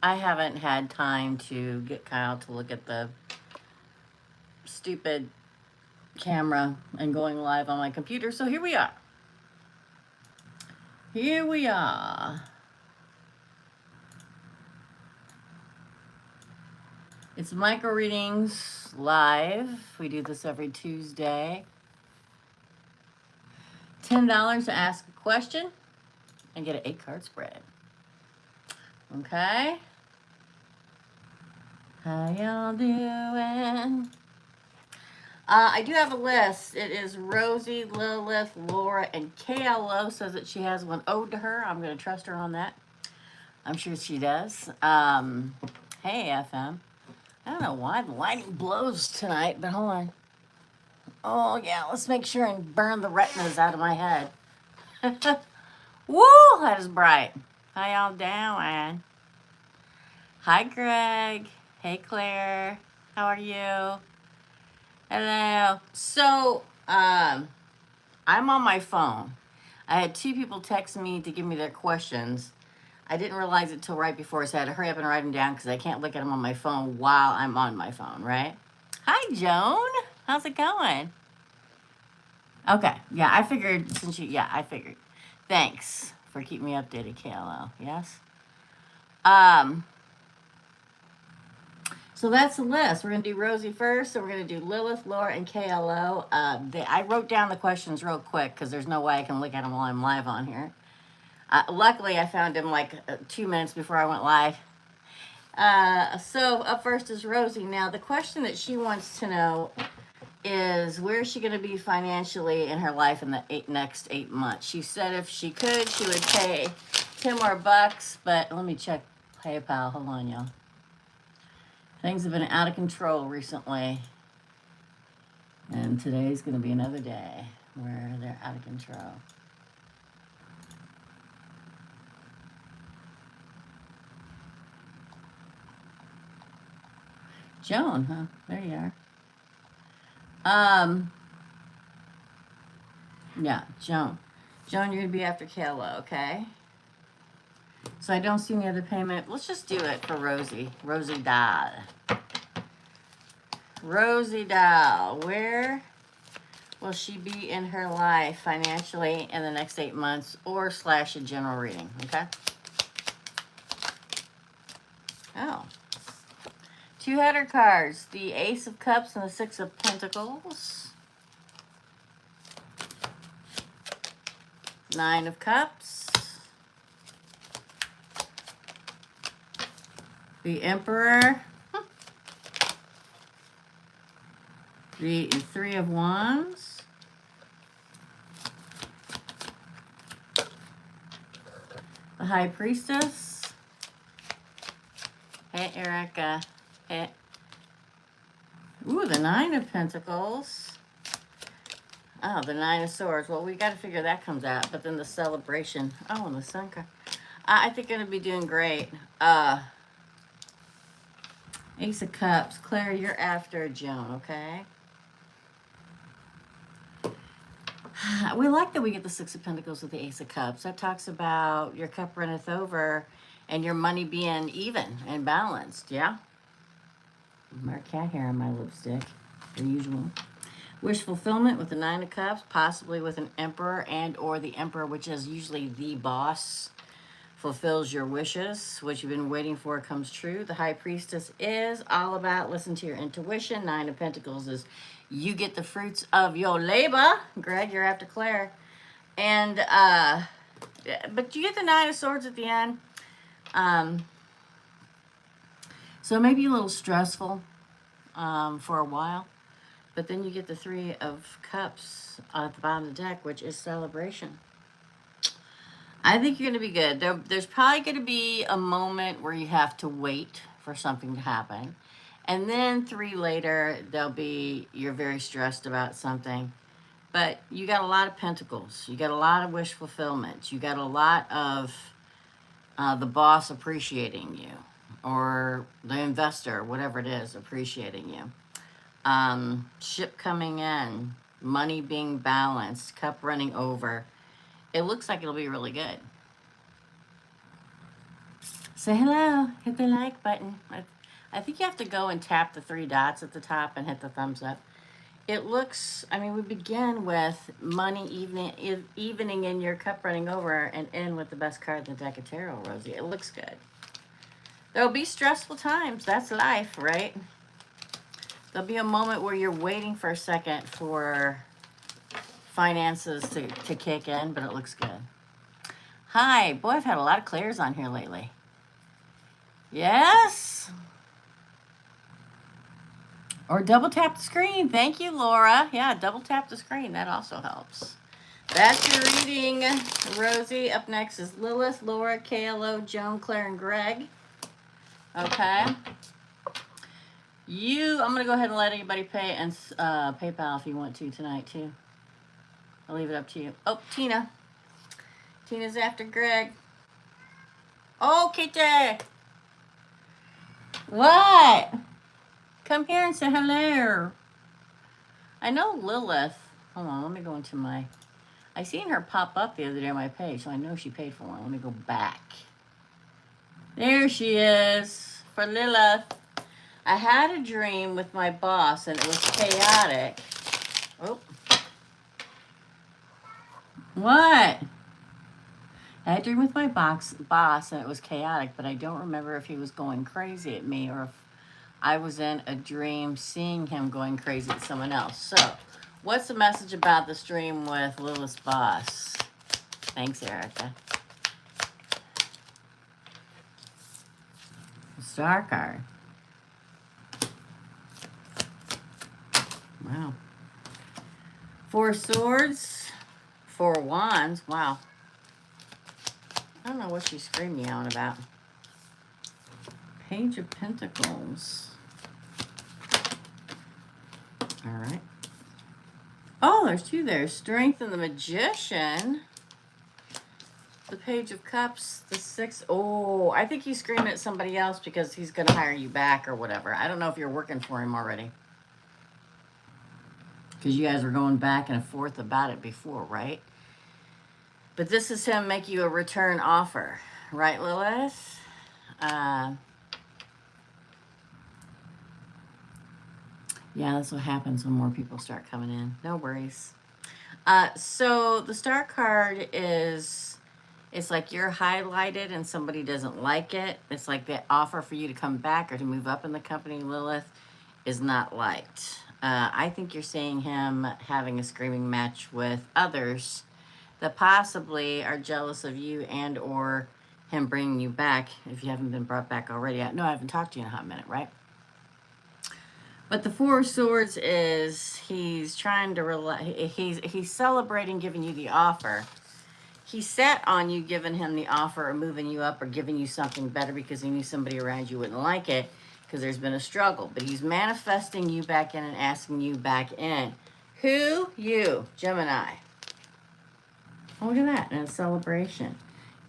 I haven't had time to get Kyle to look at the stupid camera and going live on my computer. So here we are. Here we are. It's Micro Readings Live. We do this every Tuesday. $10 to ask a question and get an 8-card spread. Okay? How y'all doing? I do have a list. It is Rosie, Lilith, Laura, and KLO says that she has one ode to her. I'm going to trust her on that. I'm sure she does. Hey, FM. I don't know why the lighting blows tonight, but hold on. Oh, yeah, let's make sure and burn the retinas out of my head. Woo, that is bright. How y'all doing? Hi, Greg. Hey, Claire. How are you? Hello. So, I'm on my phone. I had 2 people text me to give me their questions. I didn't realize it till right before, so I had to hurry up and write them down because I can't look at them on my phone while I'm on my phone, right? Hi, Joan. How's it going? Okay. Yeah, I figured since you, I figured. Thanks for keeping me updated, KLO. Yes? So that's the list. We're going to do Rosie first, so we're going to do Lilith, Laura, and KLO. I wrote down the questions real quick because there's no way I can look at them while I'm live on here. Luckily, I found them like 2 minutes before I went live. So up first is Rosie. Now, the question that she wants to know is where is she going to be financially in her life in the next 8 months? She said if she could, she would pay 10 more bucks, but let me check PayPal. Hold on, y'all. Things have been out of control recently. And today's going to be another day where they're out of control. Joan, huh? There you are. Yeah, Joan. Joan, you're going to be after Kayla, okay? So I don't see any other payment. Let's just do it for Rosie. Rosie Dahl. Rosie Dahl, where will she be in her life financially in the next 8 months or / a general reading, okay? Oh. 2 header cards, the Ace of Cups and the 6 of Pentacles. 9 of Cups. The Emperor. The 3 of Wands. The High Priestess. Hey, Erica. Hey. Ooh, the 9 of Pentacles. Oh, the 9 of Swords. Well, we got to figure that comes out. But then the Celebration. Oh, and the Sun card. I think I'm going to be doing great. Ace of Cups. Claire, you're after Joan, okay? We like that we get the 6 of Pentacles with the Ace of Cups. That talks about your cup runneth over and your money being even and balanced, yeah? More cat hair on my lipstick, the usual. Wish fulfillment with the 9 of Cups, possibly with an Emperor and or the Emperor, which is usually the boss, fulfills your wishes. What you've been waiting for comes true. The High Priestess is all about listen to your intuition. 9 of Pentacles is you get the fruits of your labor. Greg, you're after Claire. And, but you get the 9 of Swords at the end. So maybe a little stressful for a while. But then you get the 3 of Cups at the bottom of the deck, which is celebration. I think you're going to be good. There's probably going to be a moment where you have to wait for something to happen. And then 3 later, you're very stressed about something. But you got a lot of pentacles. You got a lot of wish fulfillment. You got a lot of the boss appreciating you. Or the investor, whatever it is, appreciating you. Ship coming in. Money being balanced. Cup running over. It looks like it'll be really good. Say hello. Hit the like button. I think you have to go and tap the 3 dots at the top and hit the thumbs up. It looks, I mean, we begin with money evening in your cup running over and end with the best card in the deck of tarot, Rosie. It looks good. There'll be stressful times. That's life, right? There'll be a moment where you're waiting for a second for finances to kick in, but it looks good. Hi. Boy, I've had a lot of clears on here lately. Yes. Or double tap the screen. Thank you, Laura. Yeah, double tap the screen. That also helps. That's your reading, Rosie. Up next is Lilith, Laura, KLO, Joan, Claire, and Greg. Okay. I'm going to go ahead and let anybody pay and PayPal if you want to tonight, too. I'll leave it up to you. Oh, Tina. Tina's after Greg. Oh, Kitty. What? Come here and say hello. I know Lilith. Hold on, let me go into my... I seen her pop up the other day on my page, so I know she paid for one. Let me go back. There she is, for Lilith. I had a dream with my boss, and it was chaotic. Oh. What? I had a dream with my boss, and it was chaotic, but I don't remember if he was going crazy at me or if I was in a dream seeing him going crazy at someone else. So, what's the message about this dream with Lilith's boss? Thanks, Erica. Star card. Wow. 4 swords, 4 wands. Wow. I don't know what she's screaming out about. Page of Pentacles. All right. Oh, there's 2 there. Strength and the Magician. The Page of Cups. The 6. Oh, I think he's screaming at somebody else because he's going to hire you back or whatever. I don't know if you're working for him already. Because you guys were going back and forth about it before, right? But this is him make you a return offer. Right, Lilith? Yeah, that's what happens when more people start coming in. No worries. So the star card is, it's like you're highlighted and somebody doesn't like it. It's like the offer for you to come back or to move up in the company, Lilith, is not liked. I think you're seeing him having a screaming match with others that possibly are jealous of you and or him bringing you back if you haven't been brought back already. No, I haven't talked to you in a hot minute, right? But the 4 of Swords is he's trying to he's celebrating giving you the offer. He sat on you giving him the offer or moving you up or giving you something better because he knew somebody around you wouldn't like it because there's been a struggle. But he's manifesting you back in and asking you back in. Who? You, Gemini. Oh, look at that. And a celebration.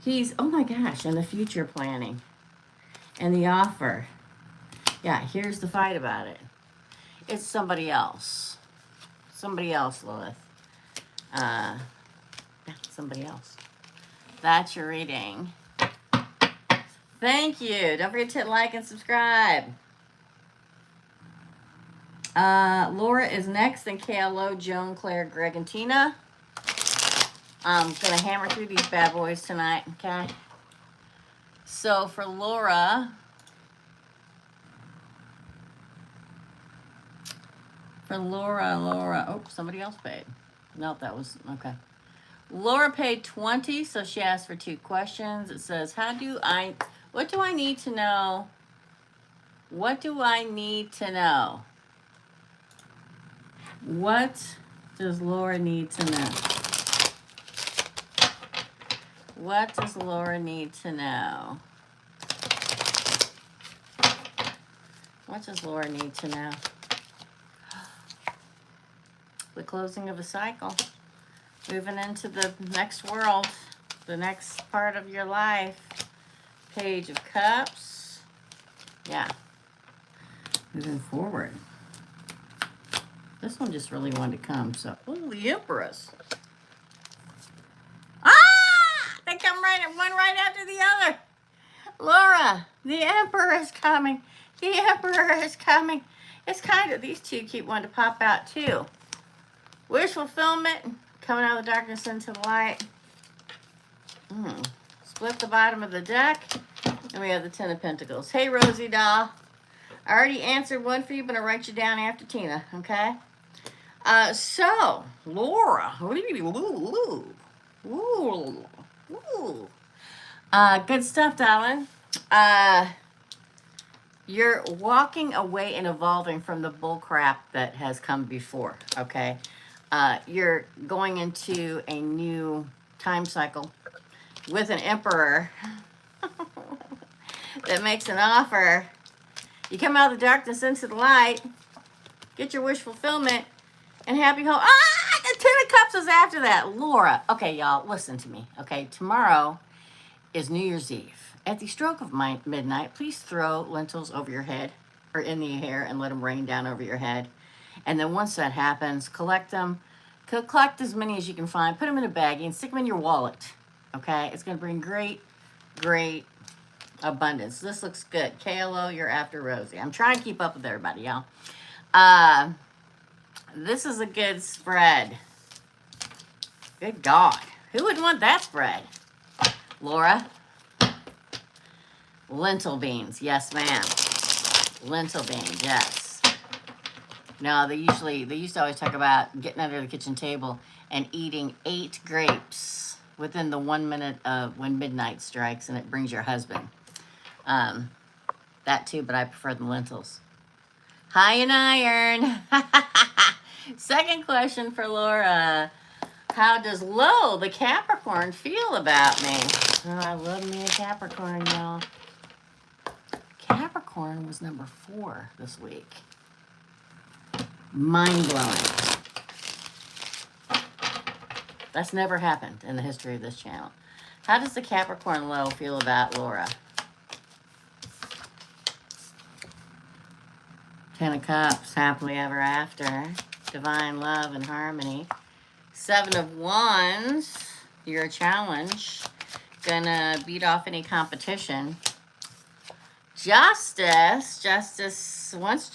He's, oh my gosh, and the future planning. And the offer. Yeah, here's the fight about it. It's somebody else. Somebody else, Lilith. Yeah, somebody else. That's your reading. Thank you. Don't forget to hit like and subscribe. Laura is next, then KLO, Joan, Claire, Greg, and Tina. I'm going to hammer through these bad boys tonight, okay? So for Laura... oh, somebody else paid. No, that was, okay. Laura paid 20, so she asked for 2 questions. It says, what do I need to know? What do I need to know? What does Laura need to know? What does Laura need to know? What does Laura need to know? The closing of a cycle. Moving into the next world. The next part of your life. Page of Cups. Yeah. Moving forward. This one just really wanted to come, so. Oh, the Empress. Ah! They come one right after the other. Laura, the Emperor is coming. The Emperor is coming. It's kind of, these two keep wanting to pop out too. Wish fulfillment, coming out of the darkness into the light. Split the bottom of the deck. And we have the Ten of Pentacles. Hey, Rosie doll. I already answered one for you, but I'll write you down after Tina, okay? So, Laura. Good stuff, darling. You're walking away and evolving from the bull crap that has come before, okay? You're going into a new time cycle with an Emperor that makes an offer. You come out of the darkness into the light, get your wish fulfillment, and happy home. The Ten of Cups is after that. Laura. Okay, y'all, listen to me. Okay, tomorrow is New Year's Eve. At the stroke of midnight, please throw lentils over your head or in the air and let them rain down over your head. And then once that happens, collect them. Collect as many as you can find. Put them in a baggie and stick them in your wallet. Okay? It's going to bring great, great abundance. This looks good. KLO, you're after Rosie. I'm trying to keep up with everybody, y'all. This is a good spread. Good God. Who would want that spread? Laura? Lentil beans. Yes, ma'am. Lentil beans. Yes. No, they used to always talk about getting under the kitchen table and eating 8 grapes within the 1 minute of when midnight strikes, and it brings your husband. That too, but I prefer the lentils. High in iron. Second question for Laura. How does Lo, the Capricorn, feel about me? Oh, I love me a Capricorn, y'all. Capricorn was number 4 this week. Mind-blowing. That's never happened in the history of this channel. How does the Capricorn Lo feel about Laura? 10 of Cups, happily ever after. Divine love and harmony. 7 of Wands, your challenge. Gonna beat off any competition. Justice. Justice wants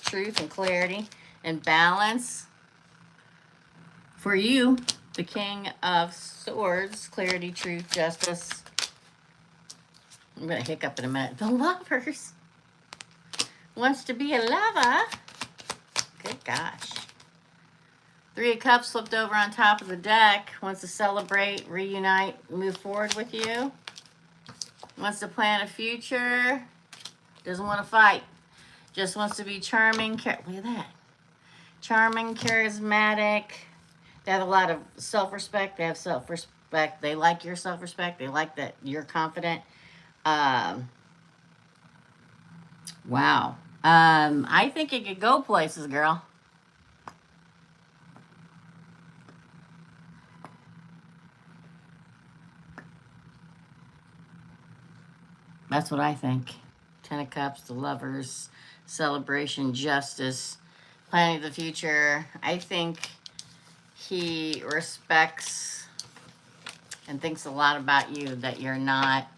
truth and clarity and balance. For you, the King of Swords, clarity, truth, justice. I'm gonna hiccup in a minute. The Lovers. Wants to be a lover. Good gosh. 3 of Cups flipped over on top of the deck. Wants to celebrate, reunite, move forward with you. Wants to plan a future. Doesn't want to fight. Just wants to be charming. Look at that. Charming, charismatic. They have a lot of self-respect. They have self-respect. They like your self-respect. They like that you're confident. Wow. I think it could go places, girl. That's what I think. 10 of Cups, the Lovers, celebration, justice, planning the future. I think he respects and thinks a lot about you, that you're not,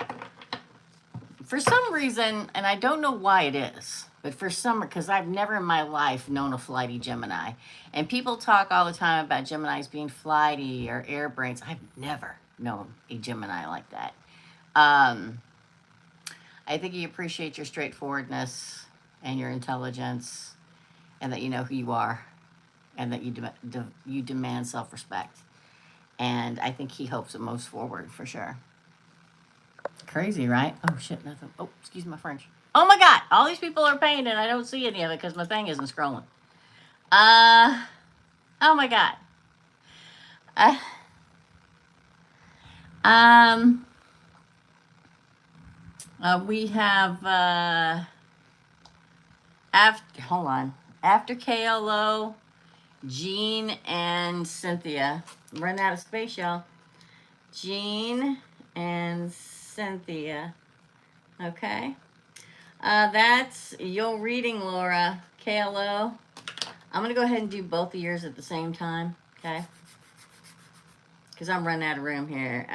for some reason, and I don't know why it is, but for some, because I've never in my life known a flighty Gemini. And people talk all the time about Geminis being flighty or airbrains. I've never known a Gemini like that. I think he appreciates your straightforwardness and your intelligence, and that you know who you are, and that you demand self-respect. And I think he hopes it moves forward for sure. Crazy, right? Oh shit, nothing. Oh, excuse my French. Oh my God, all these people are paying and I don't see any of it because my thing isn't scrolling. Oh my God. We have, after KLO, Jean and Cynthia. I'm running out of space, y'all. Jean and Cynthia. Okay. That's your reading, Laura. KLO. I'm going to go ahead and do both of yours at the same time. Okay. Because I'm running out of room here.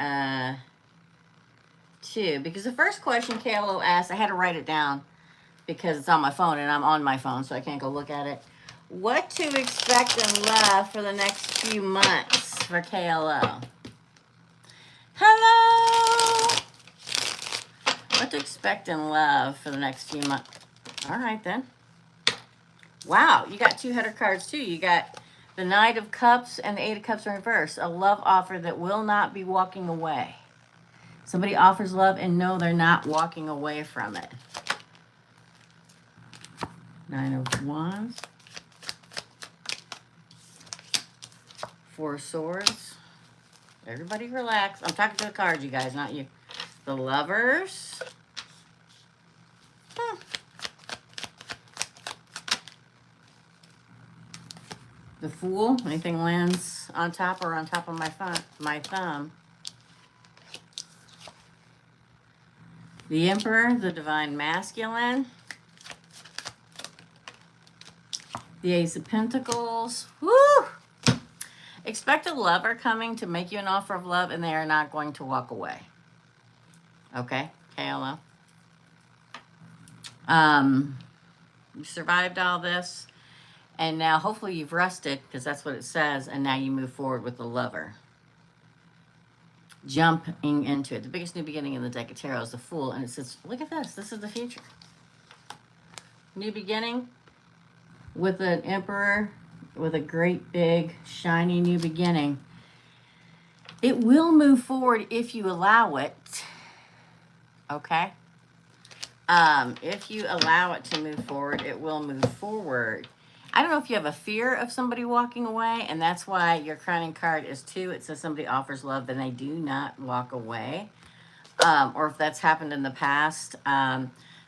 too, because the first question KLO asked, I had to write it down because it's on my phone and I'm on my phone, so I can't go look at it. What to expect in love for the next few months for KLO? Hello! What to expect in love for the next few months? All right, then. Wow, you got 2 header cards, too. You got the Knight of Cups and the 8 of Cups in reverse. A love offer that will not be walking away. Somebody offers love and no, they're not walking away from it. 9 of Wands. 4 of Swords. Everybody relax. I'm talking to the cards, you guys, not you. The Lovers. The Fool. Anything lands on top or on top of my thumb. The Emperor. The Divine Masculine. The Ace of Pentacles. Woo! Expect a lover coming to make you an offer of love, and they are not going to walk away. Okay, KLO. You survived all this, and now hopefully you've rested, because that's what it says, and now you move forward with the lover. Jumping into it. The biggest new beginning in the deck of tarot is the Fool, and it says, look at this. This is the future. New beginning with an Emperor, with a great big shiny new beginning. It will move forward if you allow it. Okay? If you allow it to move forward, it will move forward. I don't know if you have a fear of somebody walking away, and that's why your crowning card is 2. It says somebody offers love, and they do not walk away. Or if that's happened in the past,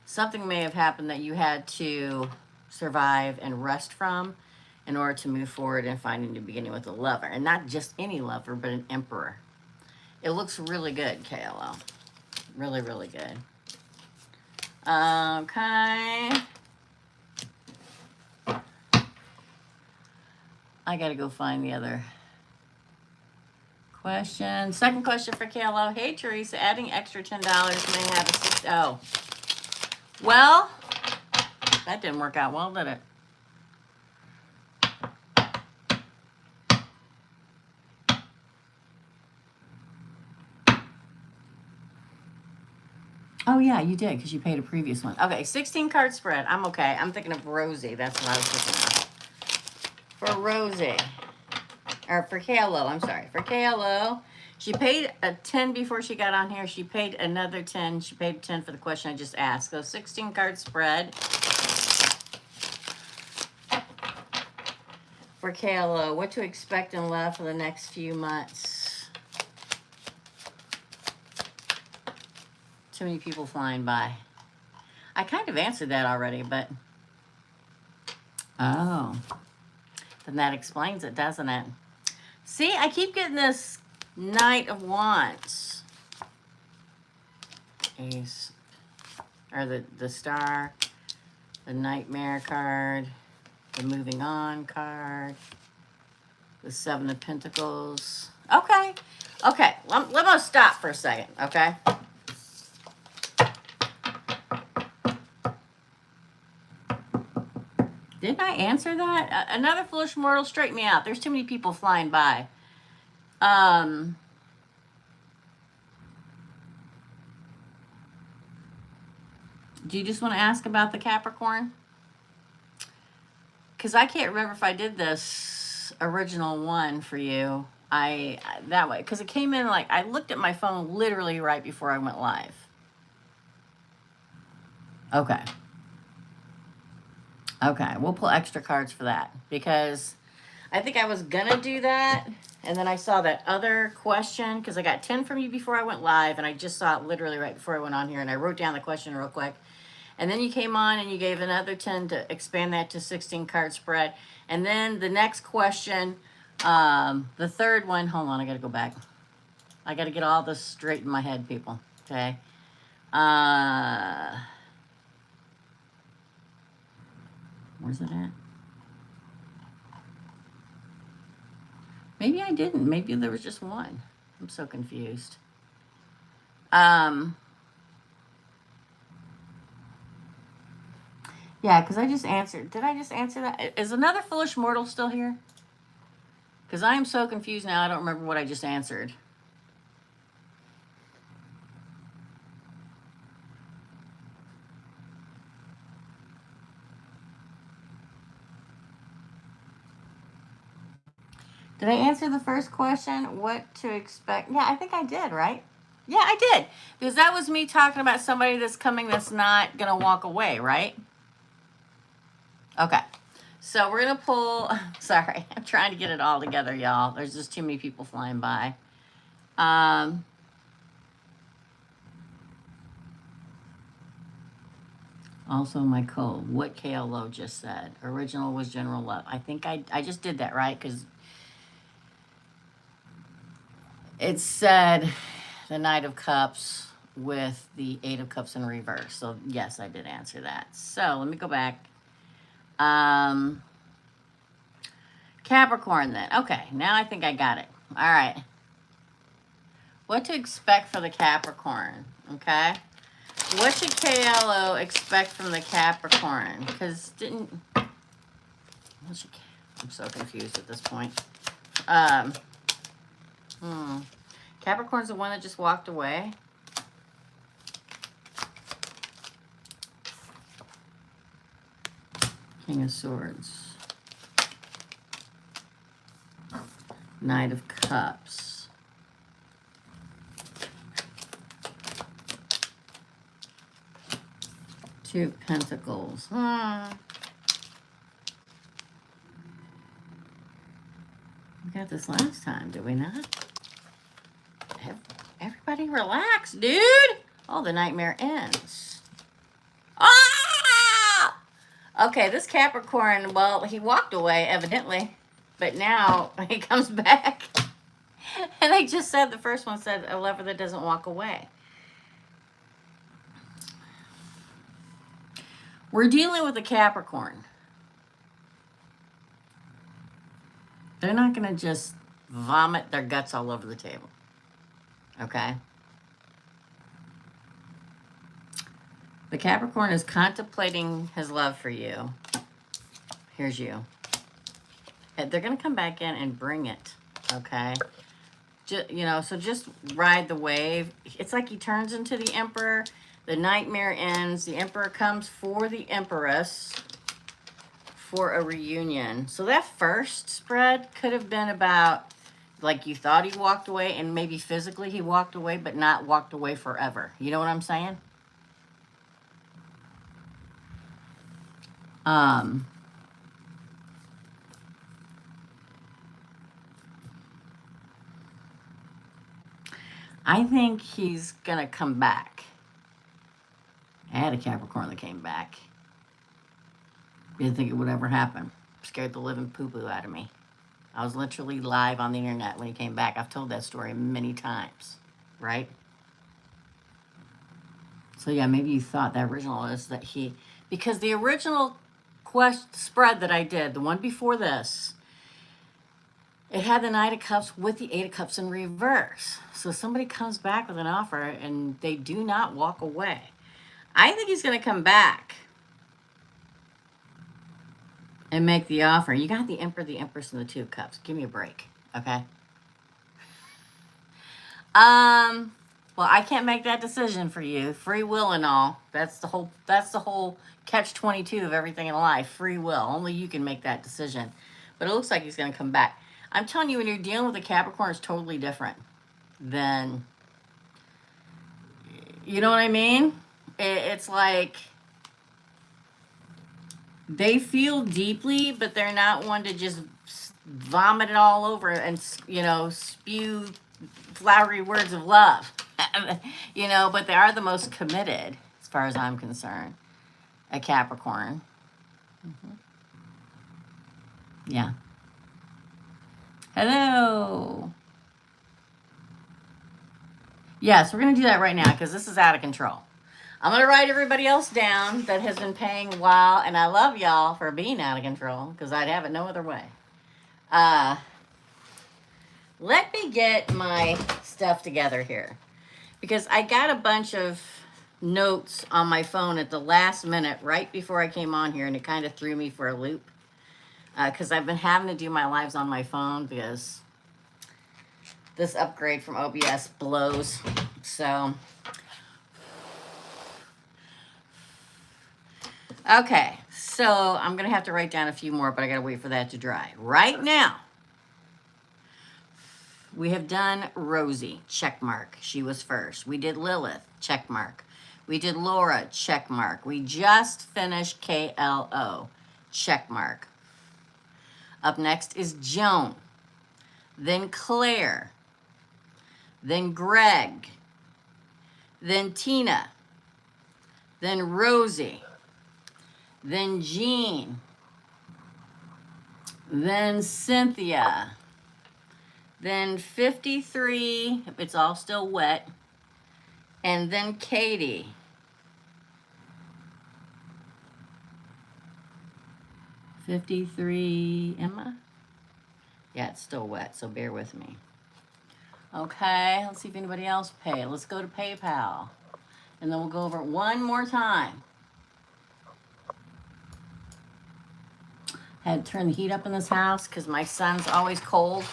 something may have happened that you had to survive and rest from in order to move forward and find a new beginning with a lover. And not just any lover, but an Emperor. It looks really good, KLO. Really, really good. Okay. I gotta go find the other question. Second question for KLO. Hey, Teresa, adding extra $10 may have a 6. Oh. Well, that didn't work out well, did it? Oh, yeah, you did, because you paid a previous one. Okay, 16 card spread. I'm okay. I'm thinking of Rosie. That's what I was thinking of. For Rosie. Or for KLO, I'm sorry. For KLO, she paid a 10 before she got on here. She paid another 10. She paid 10 for the question I just asked. So 16 card spread. For KLO, what to expect in love for the next few months. Too many people flying by. I kind of answered that already, but... Oh. Then that explains it, doesn't it? See, I keep getting this Knight of Wands. Ace. Or the Star. The Nightmare card. The Moving On card. The 7 of Pentacles. Okay. Okay. Let me stop for a second, okay? Didn't I answer that? Another foolish mortal, straighten me out. There's too many people flying by. Do you just want to ask about the Capricorn? Because I can't remember if I did this original one for you. That way. Because it came in like, I looked at my phone literally right before I went live. Okay. Okay, we'll pull extra cards for that because I think I was gonna do that, and then I saw that other question because I got 10 from you before I went live, and I just saw it literally right before I went on here, and I wrote down the question real quick, and then you came on and you gave another 10 to expand that to 16 card spread, and then the next question, the third one, hold on, I gotta go back. I gotta get all this straight in my head, people, okay? Where's it at? Maybe I didn't. Maybe there was just one. I'm so confused. Yeah, because I just answered. Did I just answer that? Is another foolish mortal still here? Because I am so confused now. I don't remember what I just answered. Did I answer the first question? What to expect? Yeah, I think I did, right? Yeah, I did. Because that was me talking about somebody that's coming that's not going to walk away, right? Okay. So we're going to pull. Sorry, I'm trying to get it all together, y'all. There's just too many people flying by. Also, my code. What KLO just said. Original was general love. I think I just did that, right? Because it said the Knight of Cups with the Eight of Cups in reverse. So, yes, I did answer that. So, let me go back. Capricorn, then. Okay, now I think I got it. All right. What to expect for the Capricorn, okay? What should KLO expect from the Capricorn? Because I'm so confused at this point. Capricorn's the one that just walked away. King of Swords. Knight of Cups. Two of Pentacles. We got this last time, did we not? Everybody relax, dude. Oh, the nightmare ends. Ah! Okay, this Capricorn, well, he walked away, evidently. But now he comes back. And I just said, the first one said, a lover that doesn't walk away. We're dealing with a Capricorn. They're not going to just vomit their guts all over the table. Okay? The Capricorn is contemplating his love for you. Here's you. They're going to come back in and bring it. Okay? So just ride the wave. It's like he turns into the Emperor. The nightmare ends. The Emperor comes for the Empress for a reunion. So that first spread could have been about, like, you thought he walked away and maybe physically he walked away, but not walked away forever. You know what I'm saying? I think he's going to come back. I had a Capricorn that came back. Didn't think it would ever happen. Scared the living poo-poo out of me. I was literally live on the internet when he came back. I've told that story many times, right? So yeah, maybe you thought the original is that because the original spread that I did, the one before this, it had the Knight of Cups with the Eight of Cups in reverse. So somebody comes back with an offer and they do not walk away. I think he's going to come back and make the offer. You got the Emperor, the Empress, and the Two of Cups. Give me a break, okay? Well, I can't make that decision for you. Free will and all. That's the whole catch-22 of everything in life. Free will. Only you can make that decision. But it looks like he's going to come back. I'm telling you, when you're dealing with a Capricorn, it's totally different than, you know what I mean? It's like they feel deeply, but they're not one to just vomit it all over and, spew flowery words of love. But they are the most committed, as far as I'm concerned. A Capricorn. Yeah. Hello. Yes, we're going to do that right now because this is out of control. I'm going to write everybody else down that has been paying a while, and I love y'all for being out of control because I'd have it no other way. Let me get my stuff together here because I got a bunch of notes on my phone at the last minute, right before I came on here, and it kind of threw me for a loop. Because I've been having to do my lives on my phone because this upgrade from OBS blows. So, okay. So I'm going to have to write down a few more, but I got to wait for that to dry. Right now, we have done Rosie, check mark. She was first. We did Lilith, check mark. We did Laura, check mark. We just finished KLO, check mark. Up next is Joan, then Claire, then Greg, then Tina, then Rosie, then Jean, then Cynthia, then 53, it's all still wet, and then Katie. $53, Emma? Yeah, it's still wet, so bear with me. Okay, let's see if anybody else paid. Let's go to PayPal. And then we'll go over it one more time. Had to turn the heat up in this house because my son's always cold.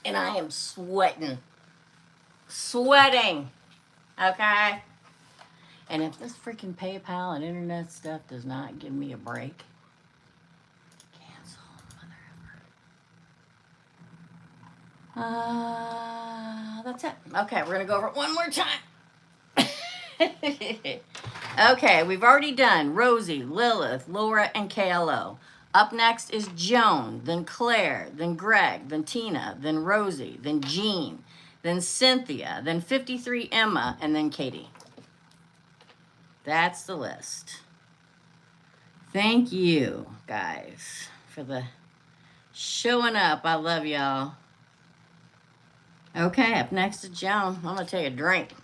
And I am sweating. Sweating. Okay? And if this freaking PayPal and internet stuff does not give me a break, cancel, mother ever. That's it. Okay, we're going to go over it one more time. Okay, we've already done Rosie, Lilith, Laura, and KLO. Up next is Joan, then Claire, then Greg, then Tina, then Rosie, then Jean, then Cynthia, then 53 Emma, and then Katie. That's the list. Thank you, guys, for the showing up. I love y'all. Okay, up next is Joan. I'm going to take a drink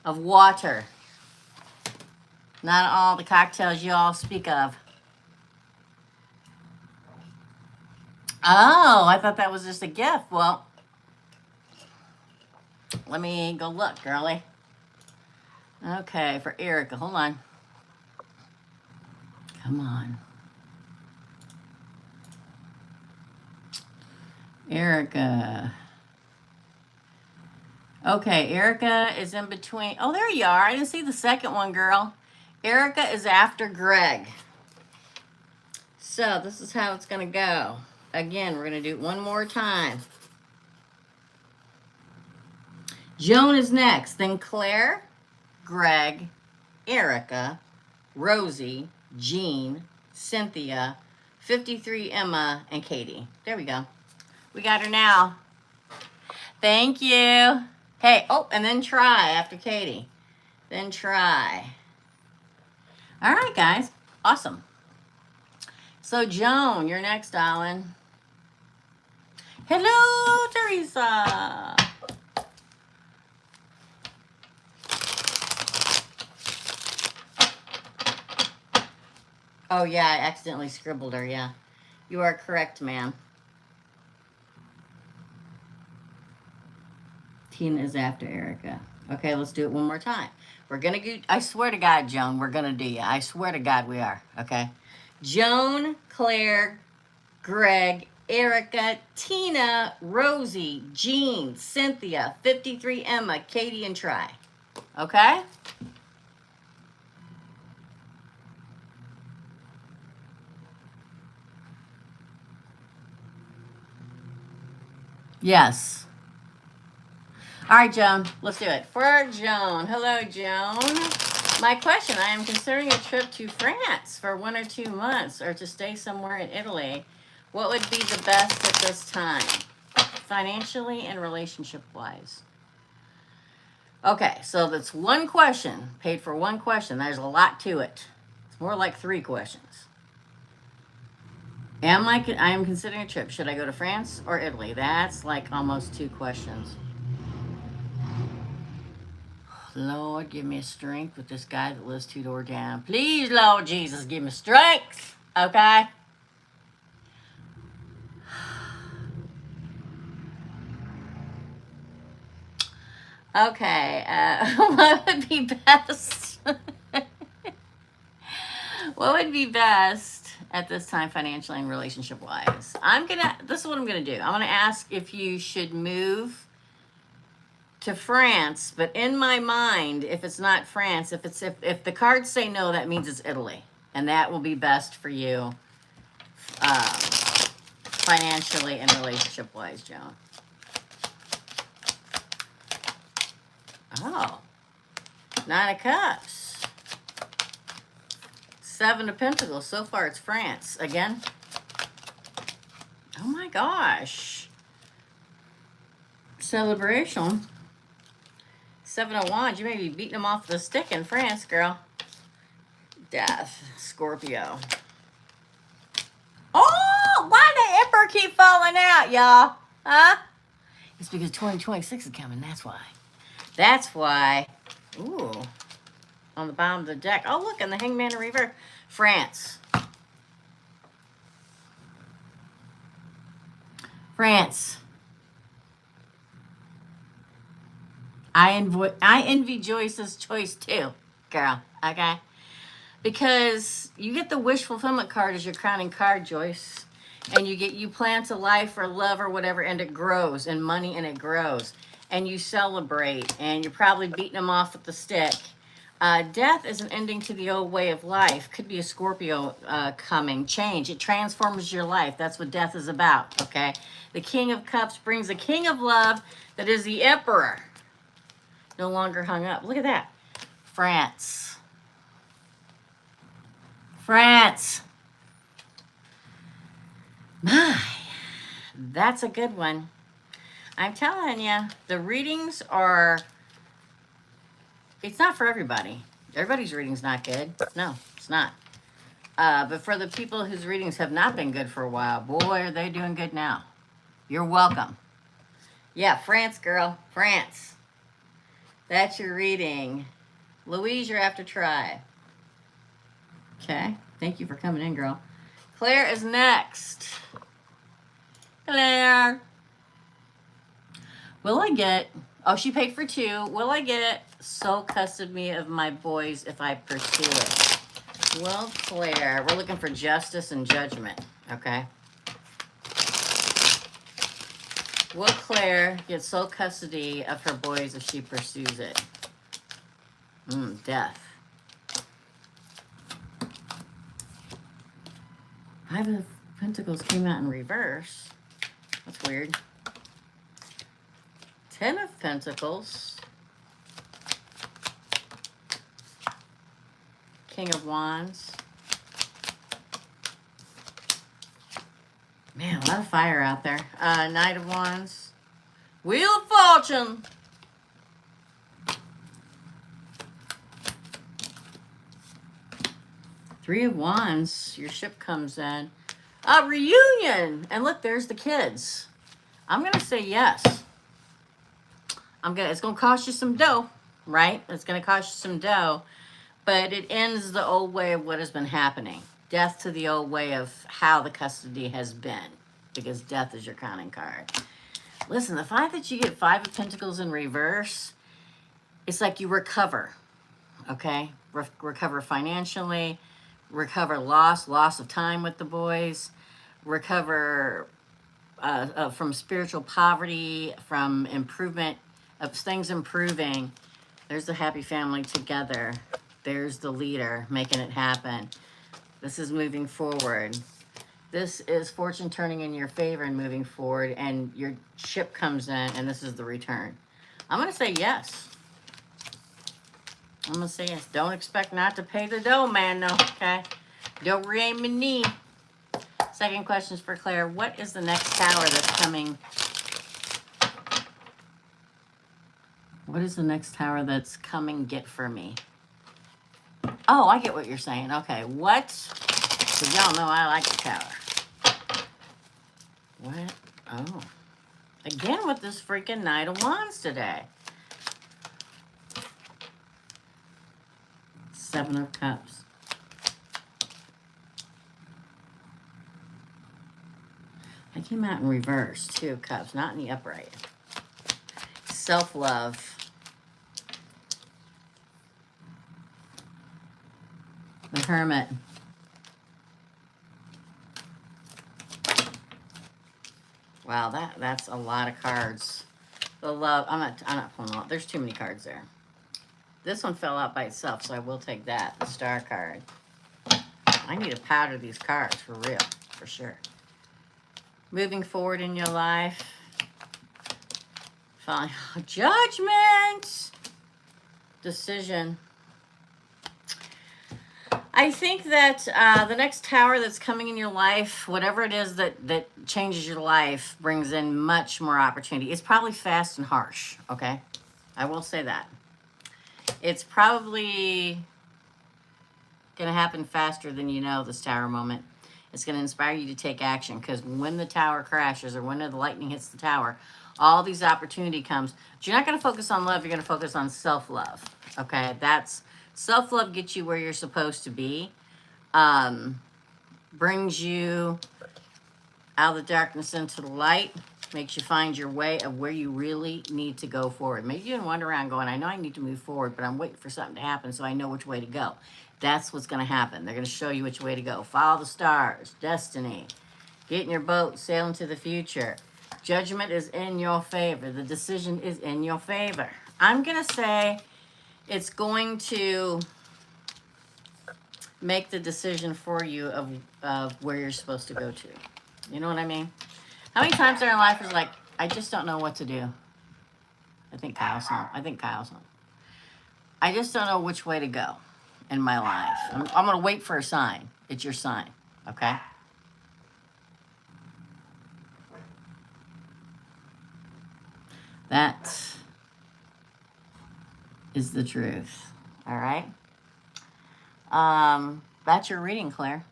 of water. Not all the cocktails you all speak of. Oh, I thought that was just a gift. Well, let me go look, girlie. Okay, for Erica. Hold on. Come on. Erica. Okay, Erica is in between. Oh, there you are. I didn't see the second one, girl. Erica is after Greg. So this is how it's going to go. Again, we're going to do it one more time. Joan is next, then Claire, Greg, Erica, Rosie, Jean, Cynthia, 53 Emma, and Katie. There we go. We got her now. Thank you. Hey, oh, and then try after Katie. Then try. All right, guys. Awesome. So, Joan, you're next, darling. Hello, Teresa. Oh, yeah, I accidentally scribbled her, yeah. You are correct, ma'am. Tina is after Erica. Okay, let's do it one more time. We're going to go, I swear to God, Joan, we're going to do you. I swear to God we are, okay? Joan, Claire, Greg, Erica, Tina, Rosie, Jean, Cynthia, 53 Emma, Katie, and Try. Okay? Yes. All right, Joan, let's do it. For Joan. Hello, Joan. My question, I am considering a trip to France for 1 or 2 months or to stay somewhere in Italy. What would be the best at this time, financially and relationship-wise? Okay, so that's one question, paid for one question. There's a lot to it. It's more like 3 questions. I am considering a trip. Should I go to France or Italy? That's like almost 2 questions. Lord, give me strength with this guy that lives 2 doors down. Please, Lord Jesus, give me strength. Okay? Okay, what would be best? What would be best at this time financially and relationship wise? This is what I'm gonna do. I'm gonna ask if you should move to France, but in my mind, if it's not France, if the cards say no, that means it's Italy. And that will be best for you financially and relationship wise, Joan. Oh, Nine of Cups. Seven of Pentacles. So far, it's France. Again? Oh my gosh. Celebration. Seven of Wands. You may be beating them off the stick in France, girl. Death. Scorpio. Oh, why the Emperor keep falling out, y'all? Huh? It's because 2026 is coming. That's why. That's why. Ooh. On the bottom of the deck. Oh, look, and the Hangman in reverse. France. France. I envy Joyce's choice too, girl. Okay? Because you get the wish fulfillment card as your crowning card, Joyce. And you plant a life or love or whatever, and it grows, and money, and it grows. And you celebrate, and you're probably beating them off with the stick. Death is an ending to the old way of life. Could be a Scorpio coming. Change. It transforms your life. That's what death is about, okay? The King of Cups brings the King of Love that is the Emperor. No longer hung up. Look at that. France. France. My, that's a good one. I'm telling you, the readings are, it's not for everybody. Everybody's reading's not good. No, it's not. But for the people whose readings have not been good for a while, boy, are they doing good now. You're welcome. Yeah, France, girl. France. That's your reading. Louise, you're after try. Okay. Thank you for coming in, girl. Claire is next. Claire. Will I get... Oh, she paid for 2. Will I get sole custody of my boys if I pursue it? Well, Claire, we're looking for justice and judgment, okay? Will Claire get sole custody of her boys if she pursues it? Death. Five of Pentacles came out in reverse. That's weird. 10 of Pentacles. King of Wands. Man, a lot of fire out there. Knight of Wands. Wheel of Fortune. Three of Wands. Your ship comes in. Reunion. And look, there's the kids. I'm going to say yes. It's going to cost you some dough, right? It's going to cost you some dough. But it ends the old way of what has been happening. Death to the old way of how the custody has been. Because death is your crowning card. Listen, the fact that you get 5 of Pentacles in reverse, it's like you recover. Okay? Recover financially. Recover loss of time with the boys. Recover from spiritual poverty, from improvement, of things improving. There's the happy family together. There's the leader making it happen. This is moving forward. This is fortune turning in your favor and moving forward, and your ship comes in, and this is the return. I'm going to say yes. I'm going to say yes. Don't expect not to pay the dough, man, no, okay? Don't re-aim my knee. Second question is for Claire. What is the next tower that's coming? What is the next tower that's coming get for me? Oh, I get what you're saying. Okay, what? Because y'all know I like the tower. What? Oh. Again with this freaking Knight of Wands today. 7 of Cups. I came out in reverse. 2 of Cups, not in the upright. Self-love. The Hermit. Wow, that's a lot of cards. The Love. I'm not pulling out. There's too many cards there. This one fell out by itself, so I will take that. The Star card. I need to powder these cards for real, for sure. Moving forward in your life. Fine. Judgment. Decision. I think that the next tower that's coming in your life, whatever it is that changes your life, brings in much more opportunity. It's probably fast and harsh, okay? I will say that. It's probably going to happen faster than you know, this tower moment. It's going to inspire you to take action, because when the tower crashes or when the lightning hits the tower, all these opportunity comes. But you're not going to focus on love. You're going to focus on self-love, okay? That's self-love gets you where you're supposed to be. Brings you out of the darkness into the light, makes you find your way of where you really need to go forward. Maybe you didn't wander around going, I know I need to move forward, but I'm waiting for something to happen so I know which way to go. That's what's going to happen. They're going to show you which way to go. Follow the stars, destiny. Get in your boat, sail into the future. Judgment is in your favor. The decision is in your favor. I'm going to say it's going to make the decision for you of where you're supposed to go to. You know what I mean? How many times in our life is like, I just don't know what to do? I think Kyle's home. I just don't know which way to go in my life. I'm going to wait for a sign. It's your sign, okay? That is the truth, all right? That's your reading, Claire.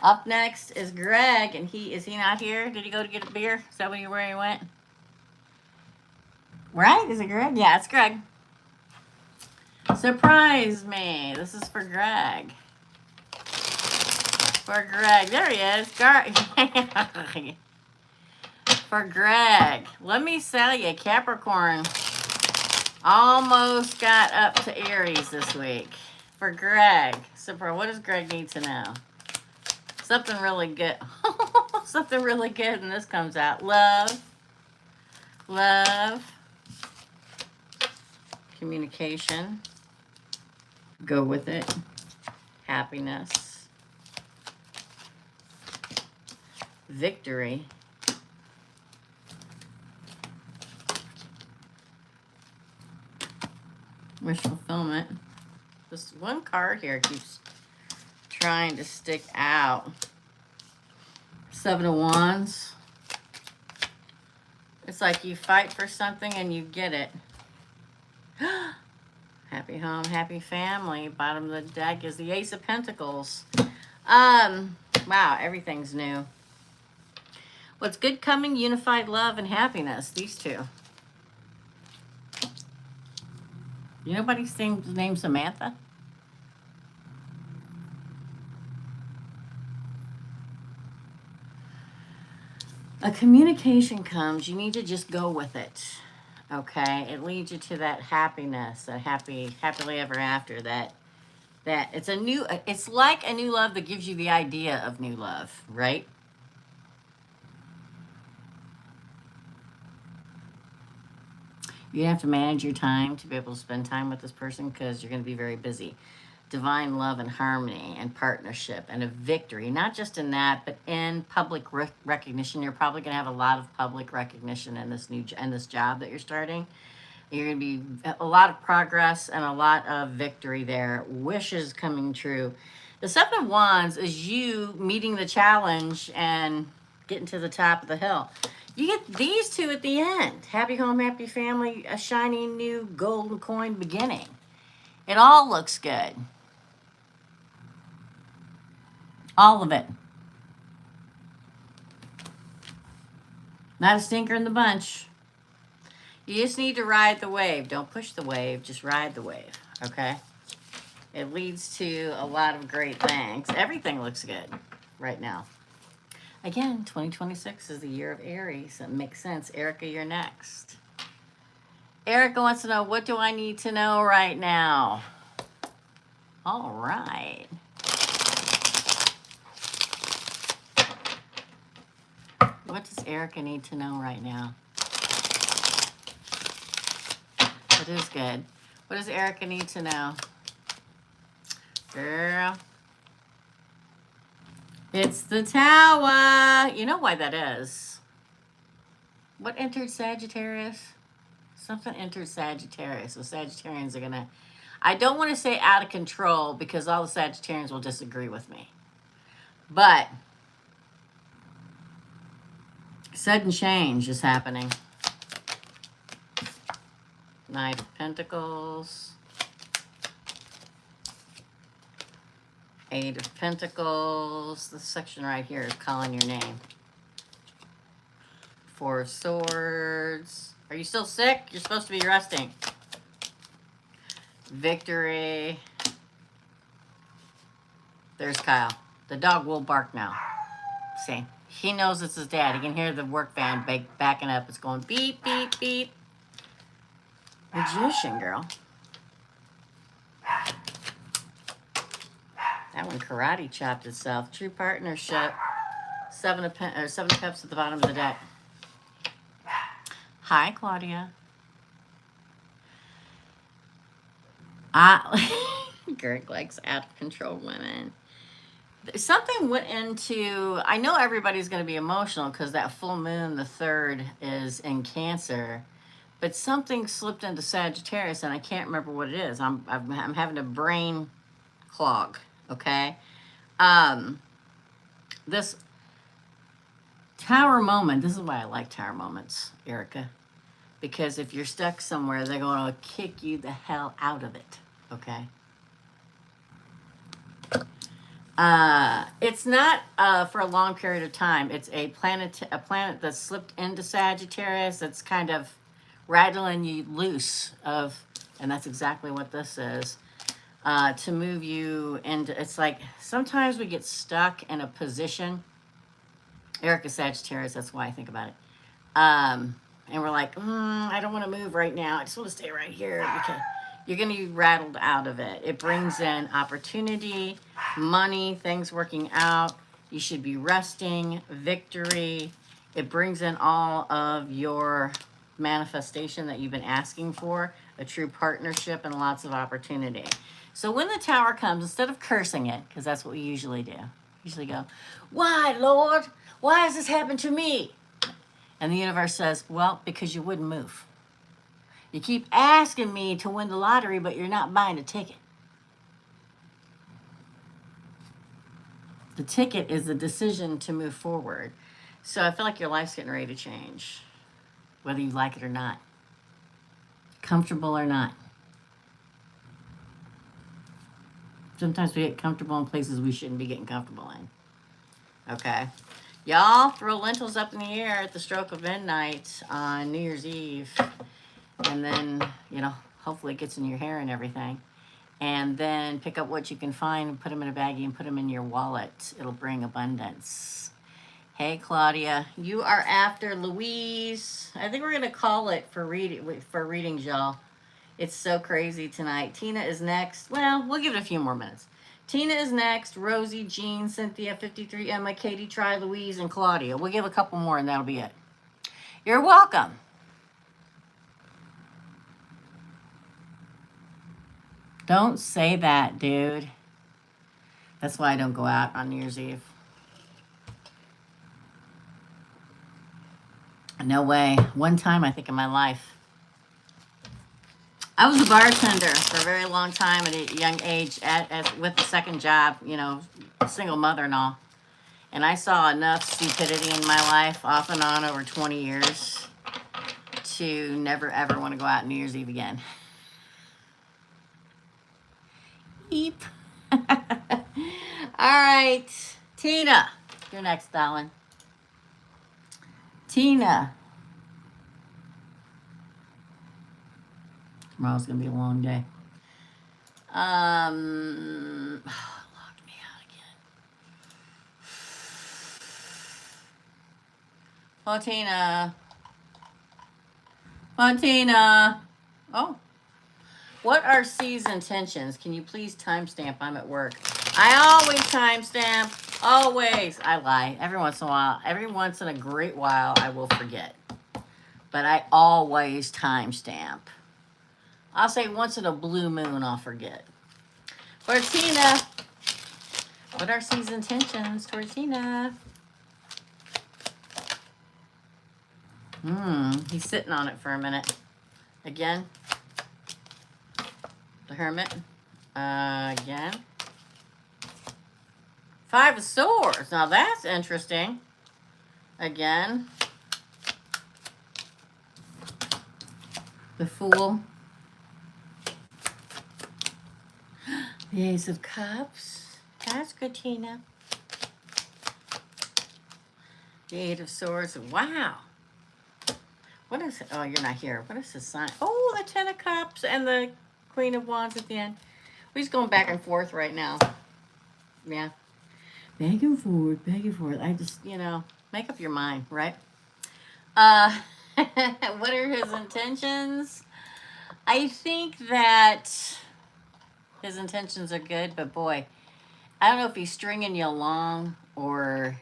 Up next is Greg, and is he not here? Did he go to get a beer? Is that where he went? Right? Is it Greg? Yeah, it's Greg. Surprise me. This is for Greg. For Greg. There he is. For Greg. Let me tell you, Capricorn almost got up to Aries this week. For Greg. Surprise. What does Greg need to know? Something really good. Something really good, and this comes out. Love. Love. Communication. Go with it. Happiness. Victory. Wish fulfillment. This one card here keeps trying to stick out. 7 of Wands. It's like you fight for something and you get it. Happy home, happy family. Bottom of the deck is the Ace of Pentacles. Wow, everything's new. What's good coming? Unified love and happiness. These two. You know nobody's named Samantha? A communication comes. You need to just go with it. Okay, it leads you to that happiness, a happily ever after. That it's like a new love that gives you the idea of new love, right? You have to manage your time to be able to spend time with this person, because you're going to be very busy. Divine love and harmony and partnership and a victory, not just in that, but in public recognition. You're probably going to have a lot of public recognition in this job that you're starting. You're going to be a lot of progress and a lot of victory there. Wishes coming true. The 7 of Wands is you meeting the challenge and getting to the top of the hill. You get these two at the end. Happy home, happy family, a shiny new golden coin beginning. It all looks good. All of it. Not a stinker in the bunch. You just need to ride the wave. Don't push the wave, just ride the wave, okay? It leads to a lot of great things. Everything looks good right now. Again, 2026 is the year of Aries. It makes sense. Erica, you're next. Erica wants to know, what do I need to know right now? All right. What does Erica need to know right now? It is good. What does Erica need to know? Girl. It's the Tower. You know why that is. What entered Sagittarius? Something entered Sagittarius. So Sagittarians are going to... I don't want to say out of control because all the Sagittarians will disagree with me. But sudden change is happening. Knight of Pentacles. Eight of Pentacles. This section right here is calling your name. Four of Swords. Are you still sick? You're supposed to be resting. Victory. There's Kyle. The dog will bark now. See? He knows it's his dad. He can hear the work van backing up. It's going beep, beep, beep. Magician, girl. That one karate chopped itself. True partnership. Seven of Cups at the bottom of the deck. Hi, Claudia. Greg likes out of control women. Something went into, I know everybody's going to be emotional because that full moon, the 3rd, is in Cancer, but something slipped into Sagittarius and I can't remember what it is. I'm having a brain clog, okay? This Tower moment, this is why I like Tower moments, Erica, because if you're stuck somewhere, they're going to kick you the hell out of it, okay? It's not for a long period of time. It's a planet that slipped into Sagittarius that's kind of rattling you loose of, and that's exactly what this is, to move you into, it's like sometimes we get stuck in a position. Erica Sagittarius, that's why I think about it. And we're like, I don't want to move right now. I just want to stay right here because you're going to be rattled out of it. It brings in opportunity, money, things working out. You should be resting, victory. It brings in all of your manifestation that you've been asking for, a true partnership and lots of opportunity. So when the Tower comes, instead of cursing it, because that's what we usually do, usually go, why, Lord? Why has this happened to me? And the universe says, well, because you wouldn't move. You keep asking me to win the lottery, but you're not buying a ticket. The ticket is the decision to move forward. So I feel like your life's getting ready to change, whether you like it or not, comfortable or not. Sometimes we get comfortable in places we shouldn't be getting comfortable in. Okay. Y'all throw lentils up in the air at the stroke of midnight on New Year's Eve. And then, hopefully it gets in your hair and everything. And then pick up what you can find and put them in a baggie and put them in your wallet. It'll bring abundance. Hey, Claudia, you are after Louise. I think we're going to call it for readings, y'all. It's so crazy tonight. Tina is next. Well, we'll give it a few more minutes. Tina is next. Rosie, Jean, Cynthia, 53, Emma, Katie, Try, Louise, and Claudia. We'll give a couple more and that'll be it. You're welcome. Don't say that, dude. That's why I don't go out on New Year's Eve. No way. One time, I think, in my life. I was a bartender for a very long time at a young age with a second job, single mother and all. And I saw enough stupidity in my life off and on over 20 years to never, ever want to go out New Year's Eve again. Eep. All right. Tina, you're next, darling. Tina. Tomorrow's going to be a long day. Locked me out again. Fontina. Oh. What are C's intentions? Can you please timestamp? I'm at work. I always timestamp. Always. I lie. Every once in a while. Every once in a great while, I will forget. But I always timestamp. I'll say once in a blue moon, I'll forget. Tortina. What are C's intentions? Tortina. He's sitting on it for a minute. Again. The Hermit. Again. Five of Swords. Now that's interesting. Again. The Fool. The Ace of Cups. That's good, Tina. The Eight of Swords. Wow. What is it? Oh, you're not here. What is this sign? Oh, the Ten of Cups and the Queen of Wands at the end. We're just going back and forth right now. Yeah. Back and forth, back and forth. I just, make up your mind, right? What are his intentions? I think that his intentions are good, but boy, I don't know if he's stringing you along or,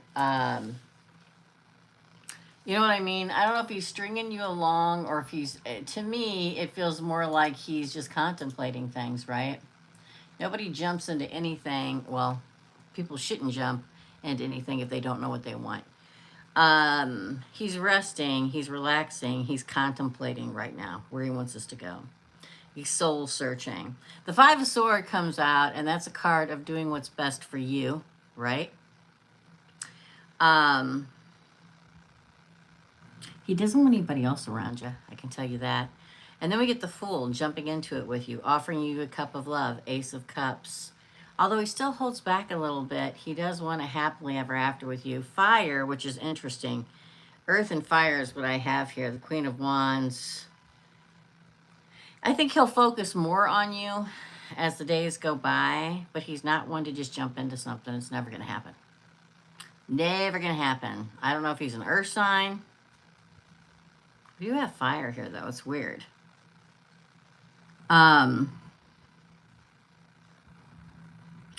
you know what I mean? I don't know if he's stringing you along or if he's, to me, it feels more like he's just contemplating things, right? Nobody jumps into anything. Well, people shouldn't jump into anything if they don't know what they want. He's resting, he's relaxing, he's contemplating right now where he wants us to go. He's soul searching. The Five of Swords comes out, and that's a card of doing what's best for you, right? He doesn't want anybody else around you, I can tell you that. And then we get the Fool jumping into it with you, offering you a cup of love, Ace of Cups. Although he still holds back a little bit, he does want a happily ever after with you. Fire, which is interesting. Earth and fire is what I have here. The Queen of Wands. I think he'll focus more on you as the days go by, but he's not one to just jump into something. It's never going to happen. Never going to happen. I don't know if he's an earth sign. You have fire here, though. It's weird.